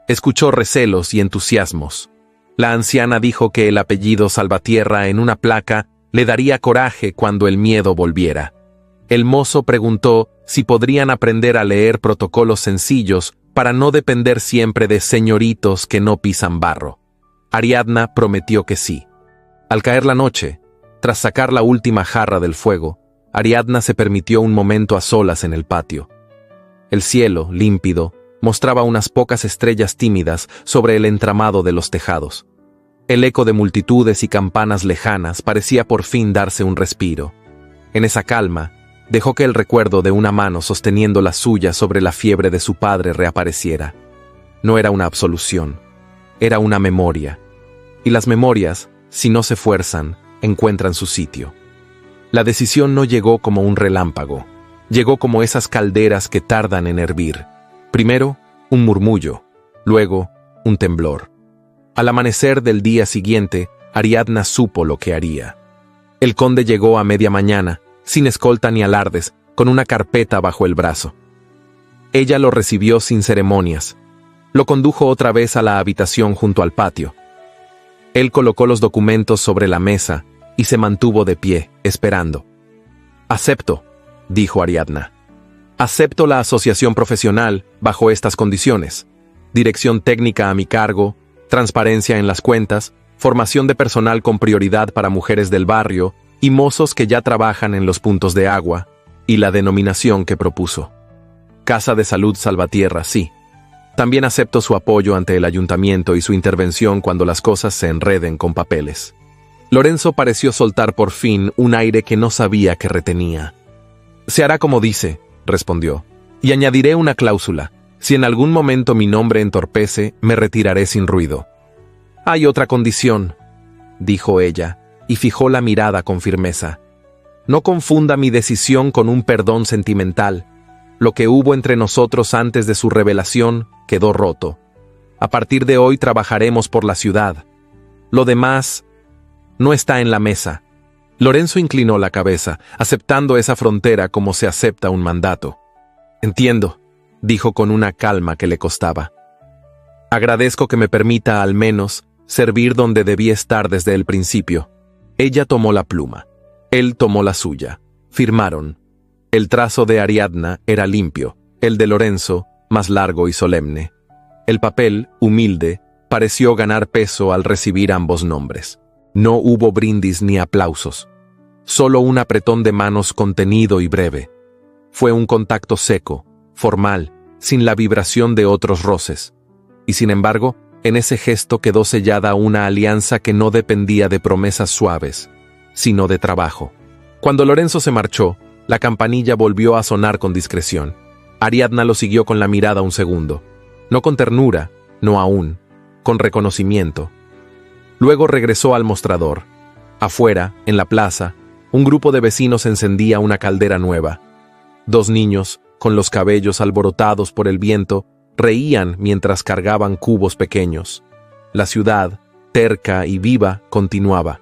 Escuchó recelos y entusiasmos. La anciana dijo que el apellido Salvatierra en una placa le daría coraje cuando el miedo volviera. El mozo preguntó si podrían aprender a leer protocolos sencillos para no depender siempre de señoritos que no pisan barro. Ariadna prometió que sí. Al caer la noche, tras sacar la última jarra del fuego, Ariadna se permitió un momento a solas en el patio. El cielo, límpido, mostraba unas pocas estrellas tímidas sobre el entramado de los tejados. El eco de multitudes y campanas lejanas parecía por fin darse un respiro. En esa calma, dejó que el recuerdo de una mano sosteniendo la suya sobre la fiebre de su padre reapareciera. No era una absolución, era una memoria. Y las memorias, si no se fuerzan, encuentran su sitio. La decisión no llegó como un relámpago, llegó como esas calderas que tardan en hervir. Primero, un murmullo, luego, un temblor. Al amanecer del día siguiente, Ariadna supo lo que haría. El conde llegó a media mañana, sin escolta ni alardes, con una carpeta bajo el brazo. Ella lo recibió sin ceremonias. Lo condujo otra vez a la habitación junto al patio. Él colocó los documentos sobre la mesa y se mantuvo de pie, esperando. «Acepto», dijo Ariadna. «Acepto la asociación profesional bajo estas condiciones. Dirección técnica a mi cargo, transparencia en las cuentas, formación de personal con prioridad para mujeres del barrio y mozos que ya trabajan en los puntos de agua, y la denominación que propuso. Casa de Salud Salvatierra, sí. También acepto su apoyo ante el ayuntamiento y su intervención cuando las cosas se enreden con papeles». Lorenzo pareció soltar por fin un aire que no sabía que retenía. «Se hará como dice», respondió, «y añadiré una cláusula. Si en algún momento mi nombre entorpece, me retiraré sin ruido. Hay otra condición, dijo ella, y fijó la mirada con firmeza. No confunda mi decisión con un perdón sentimental. Lo que hubo entre nosotros antes de su revelación quedó roto. A partir de hoy trabajaremos por la ciudad. Lo demás no está en la mesa. Lorenzo inclinó la cabeza, aceptando esa frontera como se acepta un mandato. Entiendo, dijo con una calma que le costaba. Agradezco que me permita, al menos, servir donde debí estar desde el principio. Ella tomó la pluma. Él tomó la suya. Firmaron. El trazo de Ariadna era limpio, el de Lorenzo, más largo y solemne. El papel, humilde, pareció ganar peso al recibir ambos nombres. No hubo brindis ni aplausos. Solo un apretón de manos contenido y breve. Fue un contacto seco, formal, sin la vibración de otros roces. Y sin embargo, en ese gesto quedó sellada una alianza que no dependía de promesas suaves, sino de trabajo. Cuando Lorenzo se marchó, la campanilla volvió a sonar con discreción. Ariadna lo siguió con la mirada un segundo. No con ternura, no aún, con reconocimiento. Luego regresó al mostrador. Afuera, en la plaza, un grupo de vecinos encendía una caldera nueva. 2 niños, con los cabellos alborotados por el viento, reían mientras cargaban cubos pequeños. La ciudad, terca y viva, continuaba.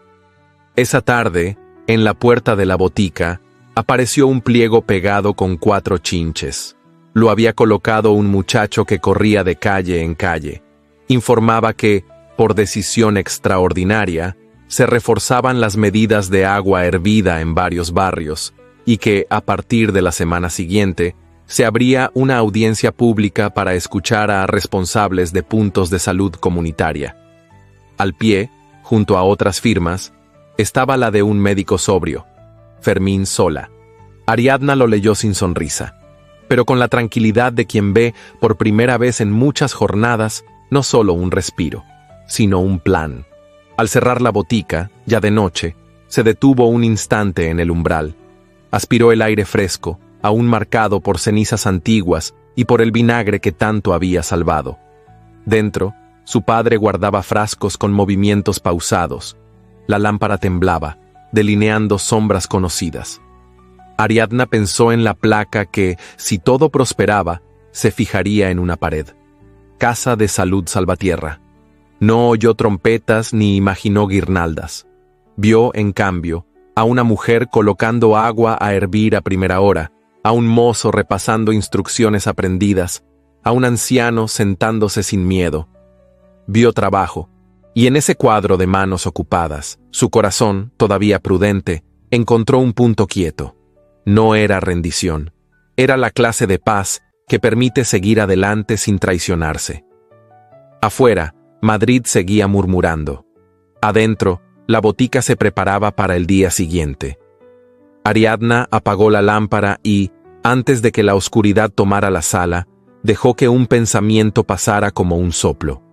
Esa tarde, en la puerta de la botica, apareció un pliego pegado con 4 chinches. Lo había colocado un muchacho que corría de calle en calle. Informaba que, por decisión extraordinaria, se reforzaban las medidas de agua hervida en varios barrios y que, a partir de la semana siguiente, se abría una audiencia pública para escuchar a responsables de puntos de salud comunitaria. Al pie, junto a otras firmas, estaba la de un médico sobrio, Fermín Sola. Ariadna lo leyó sin sonrisa, pero con la tranquilidad de quien ve por primera vez en muchas jornadas no solo un respiro, sino un plan. Al cerrar la botica, ya de noche, se detuvo un instante en el umbral. Aspiró el aire fresco, aún marcado por cenizas antiguas y por el vinagre que tanto había salvado. Dentro, su padre guardaba frascos con movimientos pausados. La lámpara temblaba, delineando sombras conocidas. Ariadna pensó en la placa que, si todo prosperaba, se fijaría en una pared. Casa de Salud Salvatierra. No oyó trompetas ni imaginó guirnaldas. Vio, en cambio, a una mujer colocando agua a hervir a primera hora, a un mozo repasando instrucciones aprendidas, a un anciano sentándose sin miedo. Vio trabajo, y en ese cuadro de manos ocupadas, su corazón, todavía prudente, encontró un punto quieto. No era rendición, era la clase de paz que permite seguir adelante sin traicionarse. Afuera, Madrid seguía murmurando. Adentro, la botica se preparaba para el día siguiente. Ariadna apagó la lámpara y, antes de que la oscuridad tomara la sala, dejó que un pensamiento pasara como un soplo.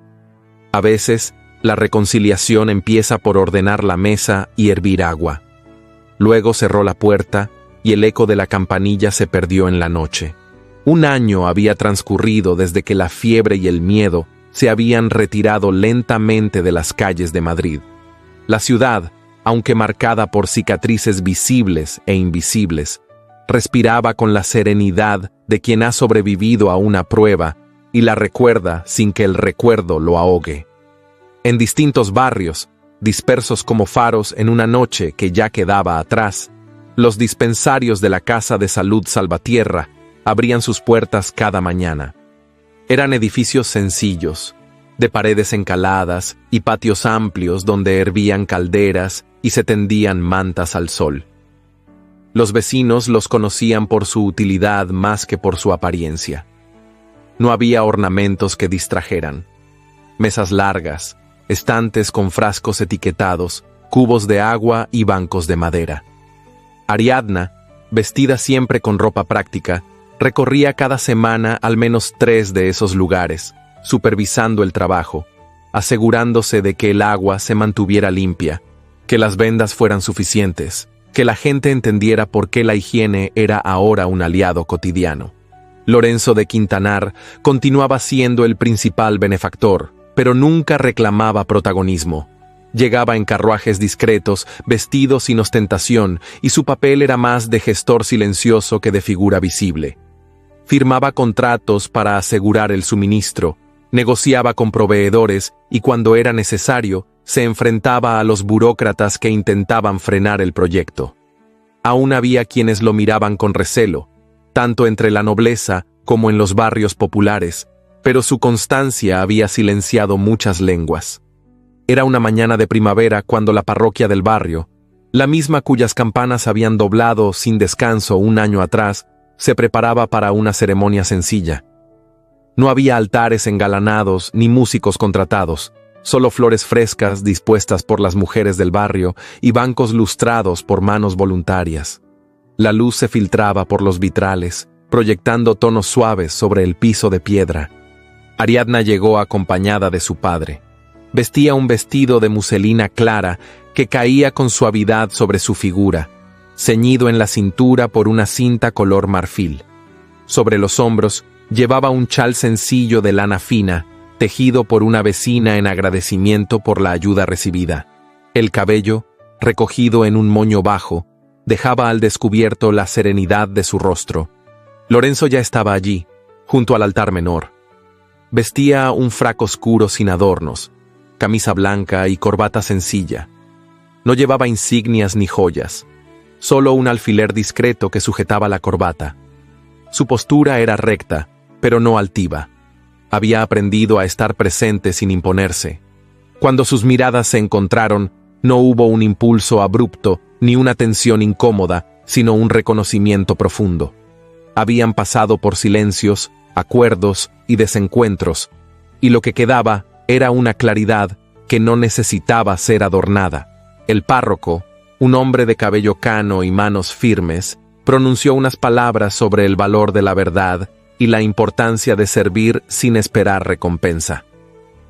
A veces, la reconciliación empieza por ordenar la mesa y hervir agua. Luego cerró la puerta y el eco de la campanilla se perdió en la noche. 1 año había transcurrido desde que la fiebre y el miedo se habían retirado lentamente de las calles de Madrid. La ciudad, aunque marcada por cicatrices visibles e invisibles, respiraba con la serenidad de quien ha sobrevivido a una prueba y la recuerda sin que el recuerdo lo ahogue. En distintos barrios, dispersos como faros en una noche que ya quedaba atrás, los dispensarios de la Casa de Salud Salvatierra abrían sus puertas cada mañana. Eran edificios sencillos, de paredes encaladas y patios amplios donde hervían calderas y se tendían mantas al sol. Los vecinos los conocían por su utilidad más que por su apariencia. No había ornamentos que distrajeran. Mesas largas, estantes con frascos etiquetados, cubos de agua y bancos de madera. Ariadna, vestida siempre con ropa práctica, recorría cada semana al menos 3 de esos lugares, supervisando el trabajo, asegurándose de que el agua se mantuviera limpia, que las vendas fueran suficientes, que la gente entendiera por qué la higiene era ahora un aliado cotidiano. Lorenzo de Quintanar continuaba siendo el principal benefactor, pero nunca reclamaba protagonismo. Llegaba en carruajes discretos, vestido sin ostentación, y su papel era más de gestor silencioso que de figura visible. Firmaba contratos para asegurar el suministro, negociaba con proveedores y cuando era necesario, se enfrentaba a los burócratas que intentaban frenar el proyecto. Aún había quienes lo miraban con recelo, tanto entre la nobleza como en los barrios populares, pero su constancia había silenciado muchas lenguas. Era una mañana de primavera cuando la parroquia del barrio, la misma cuyas campanas habían doblado sin descanso un año atrás, se preparaba para una ceremonia sencilla. No había altares engalanados ni músicos contratados, solo flores frescas dispuestas por las mujeres del barrio y bancos lustrados por manos voluntarias. La luz se filtraba por los vitrales, proyectando tonos suaves sobre el piso de piedra. Ariadna llegó acompañada de su padre. Vestía un vestido de muselina clara que caía con suavidad sobre su figura, ceñido en la cintura por una cinta color marfil. Sobre los hombros llevaba un chal sencillo de lana fina, tejido por una vecina en agradecimiento por la ayuda recibida. El cabello, recogido en un moño bajo, dejaba al descubierto la serenidad de su rostro. Lorenzo ya estaba allí, junto al altar menor. Vestía un frac oscuro sin adornos, camisa blanca y corbata sencilla. No llevaba insignias ni joyas, solo un alfiler discreto que sujetaba la corbata. Su postura era recta, pero no altiva. Había aprendido a estar presente sin imponerse. Cuando sus miradas se encontraron, no hubo un impulso abrupto ni una tensión incómoda, sino un reconocimiento profundo. Habían pasado por silencios, acuerdos y desencuentros, y lo que quedaba era una claridad que no necesitaba ser adornada. El párroco, un hombre de cabello cano y manos firmes, pronunció unas palabras sobre el valor de la verdad y la importancia de servir sin esperar recompensa.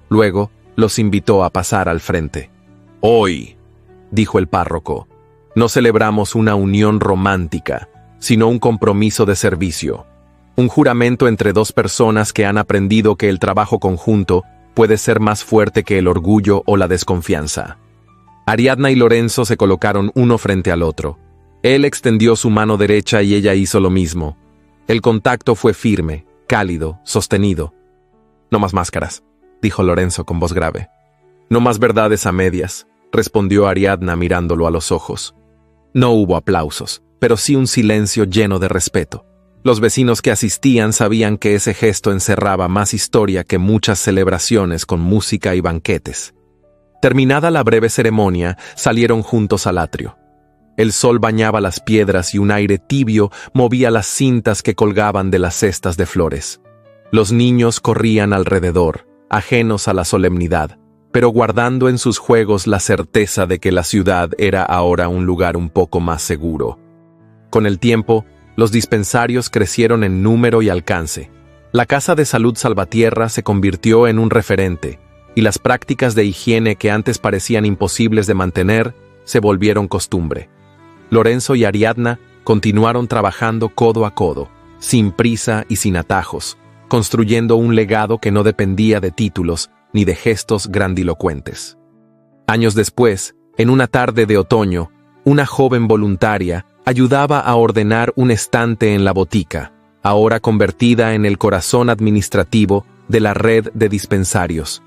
Luego, los invitó a pasar al frente. «Hoy», dijo el párroco, «no celebramos una unión romántica, sino un compromiso de servicio, un juramento entre dos personas que han aprendido que el trabajo conjunto puede ser más fuerte que el orgullo o la desconfianza». Ariadna y Lorenzo se colocaron uno frente al otro. Él extendió su mano derecha y ella hizo lo mismo. El contacto fue firme, cálido, sostenido. «No más máscaras», dijo Lorenzo con voz grave. «No más verdades a medias», respondió Ariadna mirándolo a los ojos. No hubo aplausos, pero sí un silencio lleno de respeto. Los vecinos que asistían sabían que ese gesto encerraba más historia que muchas celebraciones con música y banquetes. Terminada la breve ceremonia, salieron juntos al atrio. El sol bañaba las piedras y un aire tibio movía las cintas que colgaban de las cestas de flores. Los niños corrían alrededor, ajenos a la solemnidad, pero guardando en sus juegos la certeza de que la ciudad era ahora un lugar un poco más seguro. Con el tiempo, los dispensarios crecieron en número y alcance. La Casa de Salud Salvatierra se convirtió en un referente, y las prácticas de higiene que antes parecían imposibles de mantener se volvieron costumbre. Lorenzo y Ariadna continuaron trabajando codo a codo, sin prisa y sin atajos, construyendo un legado que no dependía de títulos ni de gestos grandilocuentes. Años después, en una tarde de otoño, una joven voluntaria ayudaba a ordenar un estante en la botica, ahora convertida en el corazón administrativo de la red de dispensarios.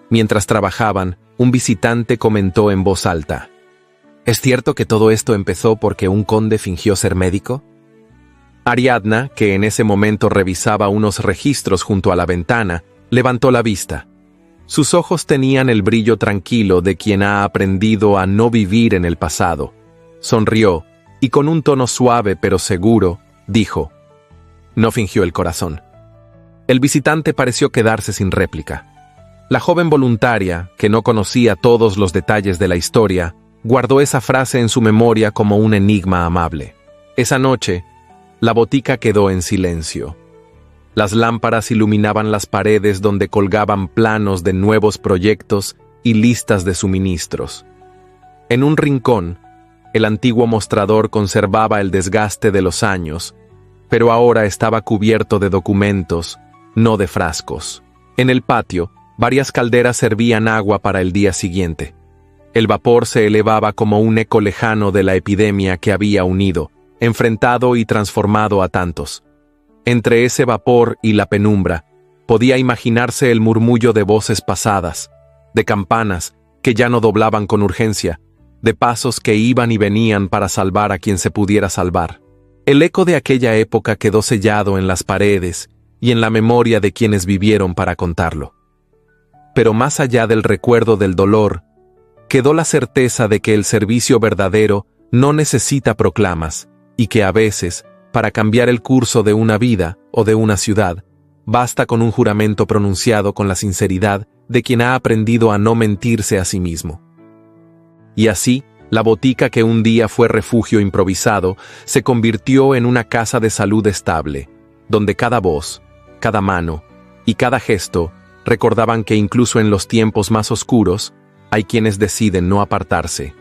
Mientras trabajaban, un visitante comentó en voz alta: ¿Es cierto que todo esto empezó porque un conde fingió ser médico? Ariadna, que en ese momento revisaba unos registros junto a la ventana, levantó la vista. Sus ojos tenían el brillo tranquilo de quien ha aprendido a no vivir en el pasado. Sonrió, y con un tono suave pero seguro, dijo: «No fingió el corazón». El visitante pareció quedarse sin réplica. La joven voluntaria, que no conocía todos los detalles de la historia, guardó esa frase en su memoria como un enigma amable. Esa noche, la botica quedó en silencio. Las lámparas iluminaban las paredes donde colgaban planos de nuevos proyectos y listas de suministros. En un rincón, el antiguo mostrador conservaba el desgaste de los años, pero ahora estaba cubierto de documentos, no de frascos. En el patio, varias calderas servían agua para el día siguiente. El vapor se elevaba como un eco lejano de la epidemia que había unido, enfrentado y transformado a tantos. Entre ese vapor y la penumbra, podía imaginarse el murmullo de voces pasadas, de campanas que ya no doblaban con urgencia, de pasos que iban y venían para salvar a quien se pudiera salvar. El eco de aquella época quedó sellado en las paredes y en la memoria de quienes vivieron para contarlo. Pero más allá del recuerdo del dolor, quedó la certeza de que el servicio verdadero no necesita proclamas y que a veces, para cambiar el curso de una vida o de una ciudad, basta con un juramento pronunciado con la sinceridad de quien ha aprendido a no mentirse a sí mismo. Y así, la botica que un día fue refugio improvisado se convirtió en una casa de salud estable, donde cada voz, cada mano y cada gesto recordaban que incluso en los tiempos más oscuros, hay quienes deciden no apartarse.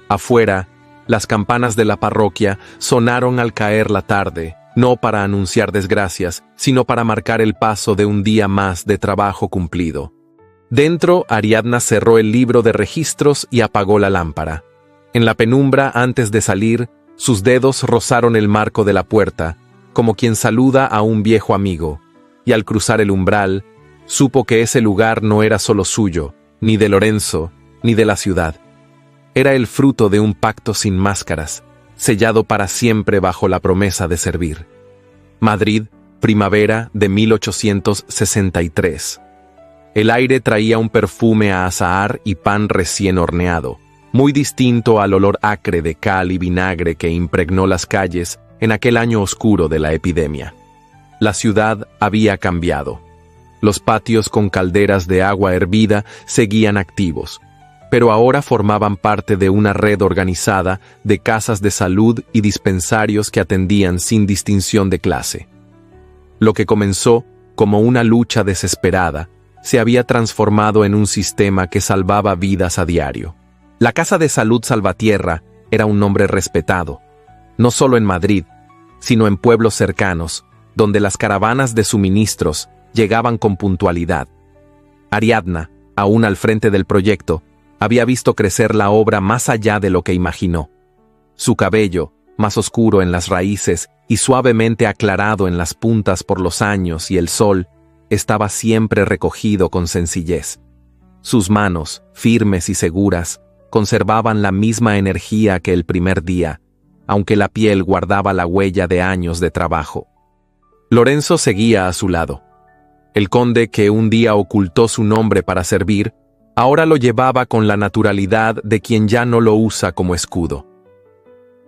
Afuera, las campanas de la parroquia sonaron al caer la tarde, no para anunciar desgracias, sino para marcar el paso de un día más de trabajo cumplido. Dentro, Ariadna cerró el libro de registros y apagó la lámpara. En la penumbra, antes de salir, sus dedos rozaron el marco de la puerta, como quien saluda a un viejo amigo, y al cruzar el umbral, supo que ese lugar no era solo suyo, ni de Lorenzo, ni de la ciudad. Era el fruto de un pacto sin máscaras, sellado para siempre bajo la promesa de servir. Madrid, primavera de 1863. El aire traía un perfume a azahar y pan recién horneado, muy distinto al olor acre de cal y vinagre que impregnó las calles en aquel año oscuro de la epidemia. La ciudad había cambiado. Los patios con calderas de agua hervida seguían activos, pero ahora formaban parte de una red organizada de casas de salud y dispensarios que atendían sin distinción de clase. Lo que comenzó como una lucha desesperada se había transformado en un sistema que salvaba vidas a diario. La Casa de Salud Salvatierra era un nombre respetado, no solo en Madrid, sino en pueblos cercanos, donde las caravanas de suministros llegaban con puntualidad. Ariadna, aún al frente del proyecto, había visto crecer la obra más allá de lo que imaginó. Su cabello, más oscuro en las raíces y suavemente aclarado en las puntas por los años y el sol, estaba siempre recogido con sencillez. Sus manos, firmes y seguras, conservaban la misma energía que el primer día, aunque la piel guardaba la huella de años de trabajo. Lorenzo seguía a su lado. El conde que un día ocultó su nombre para servir, ahora lo llevaba con la naturalidad de quien ya no lo usa como escudo.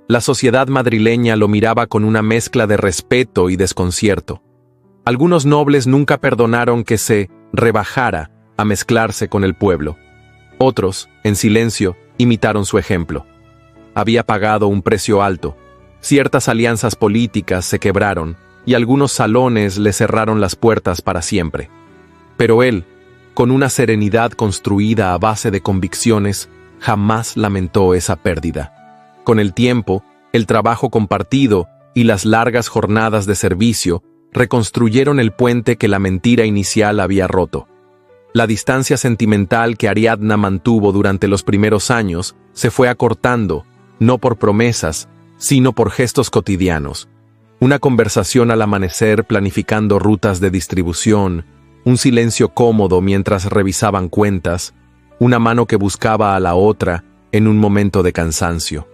La sociedad madrileña lo miraba con una mezcla de respeto y desconcierto. Algunos nobles nunca perdonaron que se rebajara a mezclarse con el pueblo. Otros, en silencio, imitaron su ejemplo. Había pagado un precio alto. Ciertas alianzas políticas se quebraron y algunos salones le cerraron las puertas para siempre. Pero él, con una serenidad construida a base de convicciones, jamás lamentó esa pérdida. Con el tiempo, el trabajo compartido y las largas jornadas de servicio reconstruyeron el puente que la mentira inicial había roto. La distancia sentimental que Ariadna mantuvo durante los primeros años se fue acortando, no por promesas, sino por gestos cotidianos. Una conversación al amanecer planificando rutas de distribución, un silencio cómodo mientras revisaban cuentas, una mano que buscaba a la otra en un momento de cansancio.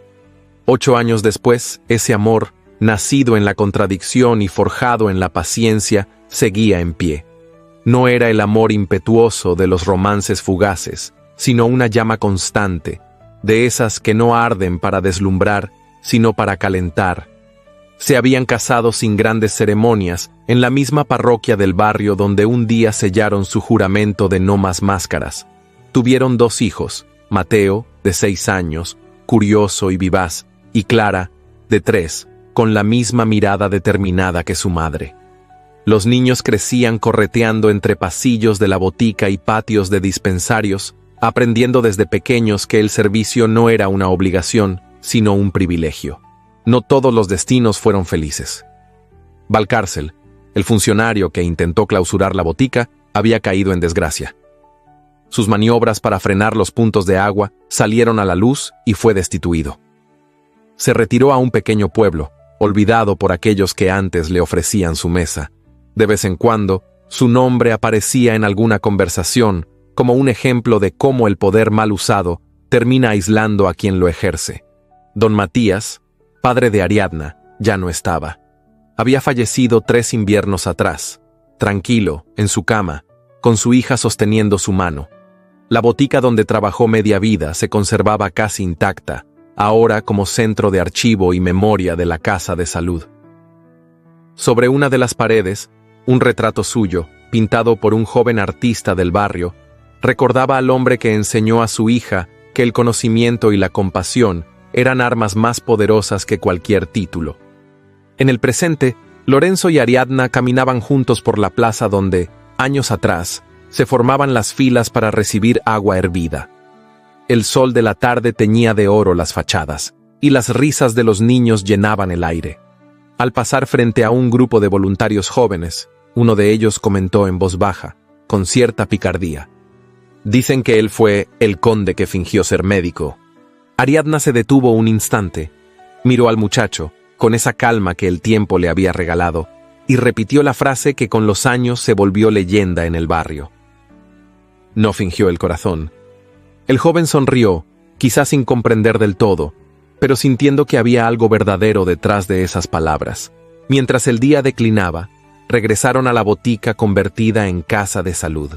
8 años después, ese amor, nacido en la contradicción y forjado en la paciencia, seguía en pie. No era el amor impetuoso de los romances fugaces, sino una llama constante, de esas que no arden para deslumbrar, sino para calentar. Se habían casado sin grandes ceremonias en la misma parroquia del barrio donde un día sellaron su juramento de no más máscaras. Tuvieron 2 hijos, Mateo, de 6 años, curioso y vivaz, y Clara, de 3, con la misma mirada determinada que su madre. Los niños crecían correteando entre pasillos de la botica y patios de dispensarios, aprendiendo desde pequeños que el servicio no era una obligación, sino un privilegio. No todos los destinos fueron felices. Valcárcel, el funcionario que intentó clausurar la botica, había caído en desgracia. Sus maniobras para frenar los puntos de agua salieron a la luz y fue destituido. Se retiró a un pequeño pueblo, olvidado por aquellos que antes le ofrecían su mesa. De vez en cuando, su nombre aparecía en alguna conversación como un ejemplo de cómo el poder mal usado termina aislando a quien lo ejerce. Don Matías, padre de Ariadna, ya no estaba. Había fallecido 3 inviernos atrás, tranquilo, en su cama, con su hija sosteniendo su mano. La botica donde trabajó media vida se conservaba casi intacta, ahora como centro de archivo y memoria de la Casa de Salud. Sobre una de las paredes, un retrato suyo, pintado por un joven artista del barrio, recordaba al hombre que enseñó a su hija que el conocimiento y la compasión eran armas más poderosas que cualquier título. En el presente, Lorenzo y Ariadna caminaban juntos por la plaza donde, años atrás, se formaban las filas para recibir agua hervida. El sol de la tarde teñía de oro las fachadas, y las risas de los niños llenaban el aire. Al pasar frente a un grupo de voluntarios jóvenes, uno de ellos comentó en voz baja, con cierta picardía: «Dicen que él fue el conde que fingió ser médico». Ariadna se detuvo un instante, miró al muchacho, con esa calma que el tiempo le había regalado, y repitió la frase que con los años se volvió leyenda en el barrio. No fingió el corazón. El joven sonrió, quizás sin comprender del todo, pero sintiendo que había algo verdadero detrás de esas palabras. Mientras el día declinaba, regresaron a la botica convertida en casa de salud.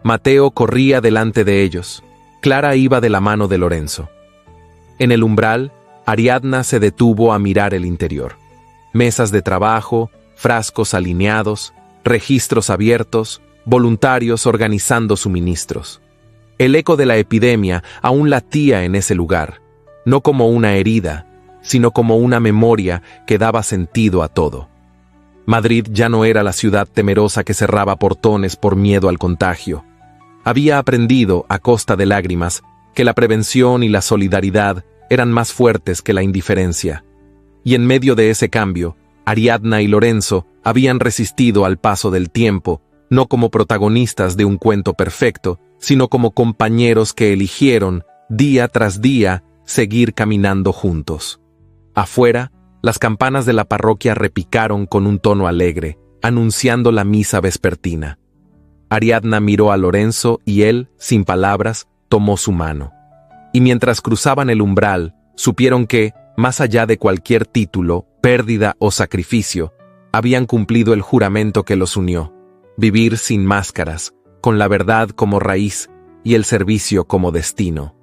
Mateo corría delante de ellos. Clara iba de la mano de Lorenzo. En el umbral, Ariadna se detuvo a mirar el interior. Mesas de trabajo, frascos alineados, registros abiertos, voluntarios organizando suministros. El eco de la epidemia aún latía en ese lugar, no como una herida, sino como una memoria que daba sentido a todo. Madrid ya no era la ciudad temerosa que cerraba portones por miedo al contagio. Había aprendido, a costa de lágrimas, que la prevención y la solidaridad eran más fuertes que la indiferencia. Y en medio de ese cambio, Ariadna y Lorenzo habían resistido al paso del tiempo, no como protagonistas de un cuento perfecto, sino como compañeros que eligieron, día tras día, seguir caminando juntos. Afuera, las campanas de la parroquia repicaron con un tono alegre, anunciando la misa vespertina. Ariadna miró a Lorenzo y él, sin palabras, tomó su mano. Y mientras cruzaban el umbral, supieron que, más allá de cualquier título, pérdida o sacrificio, habían cumplido el juramento que los unió: vivir sin máscaras, con la verdad como raíz y el servicio como destino.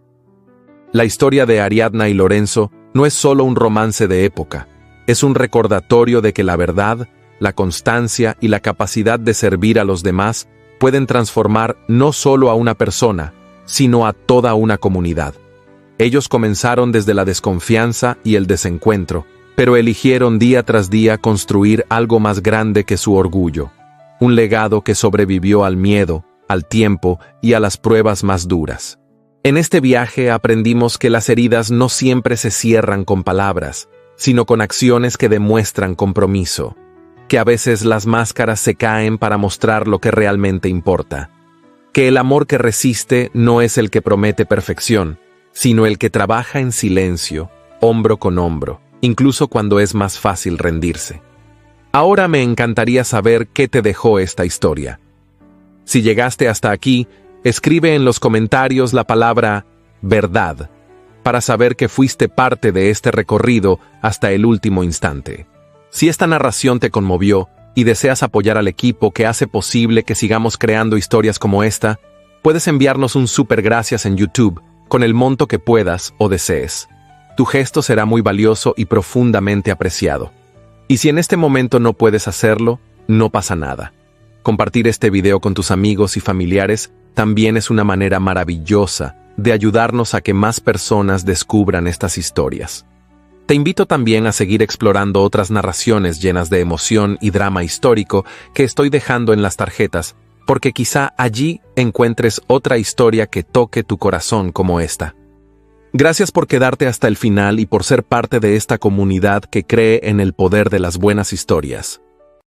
La historia de Ariadna y Lorenzo no es solo un romance de época, es un recordatorio de que la verdad, la constancia y la capacidad de servir a los demás pueden transformar no solo a una persona, sino a toda una comunidad. Ellos comenzaron desde la desconfianza y el desencuentro, pero eligieron día tras día construir algo más grande que su orgullo, un legado que sobrevivió al miedo, al tiempo y a las pruebas más duras. En este viaje aprendimos que las heridas no siempre se cierran con palabras, sino con acciones que demuestran compromiso, que a veces las máscaras se caen para mostrar lo que realmente importa, que el amor que resiste no es el que promete perfección, sino el que trabaja en silencio, hombro con hombro, incluso cuando es más fácil rendirse. Ahora me encantaría saber qué te dejó esta historia. Si llegaste hasta aquí, escribe en los comentarios la palabra verdad, para saber que fuiste parte de este recorrido hasta el último instante. Si esta narración te conmovió y deseas apoyar al equipo que hace posible que sigamos creando historias como esta, puedes enviarnos un súper gracias en YouTube con el monto que puedas o desees. Tu gesto será muy valioso y profundamente apreciado. Y si en este momento no puedes hacerlo, no pasa nada. Compartir este video con tus amigos y familiares también es una manera maravillosa de ayudarnos a que más personas descubran estas historias. Te invito también a seguir explorando otras narraciones llenas de emoción y drama histórico que estoy dejando en las tarjetas, porque quizá allí encuentres otra historia que toque tu corazón como esta. Gracias por quedarte hasta el final y por ser parte de esta comunidad que cree en el poder de las buenas historias.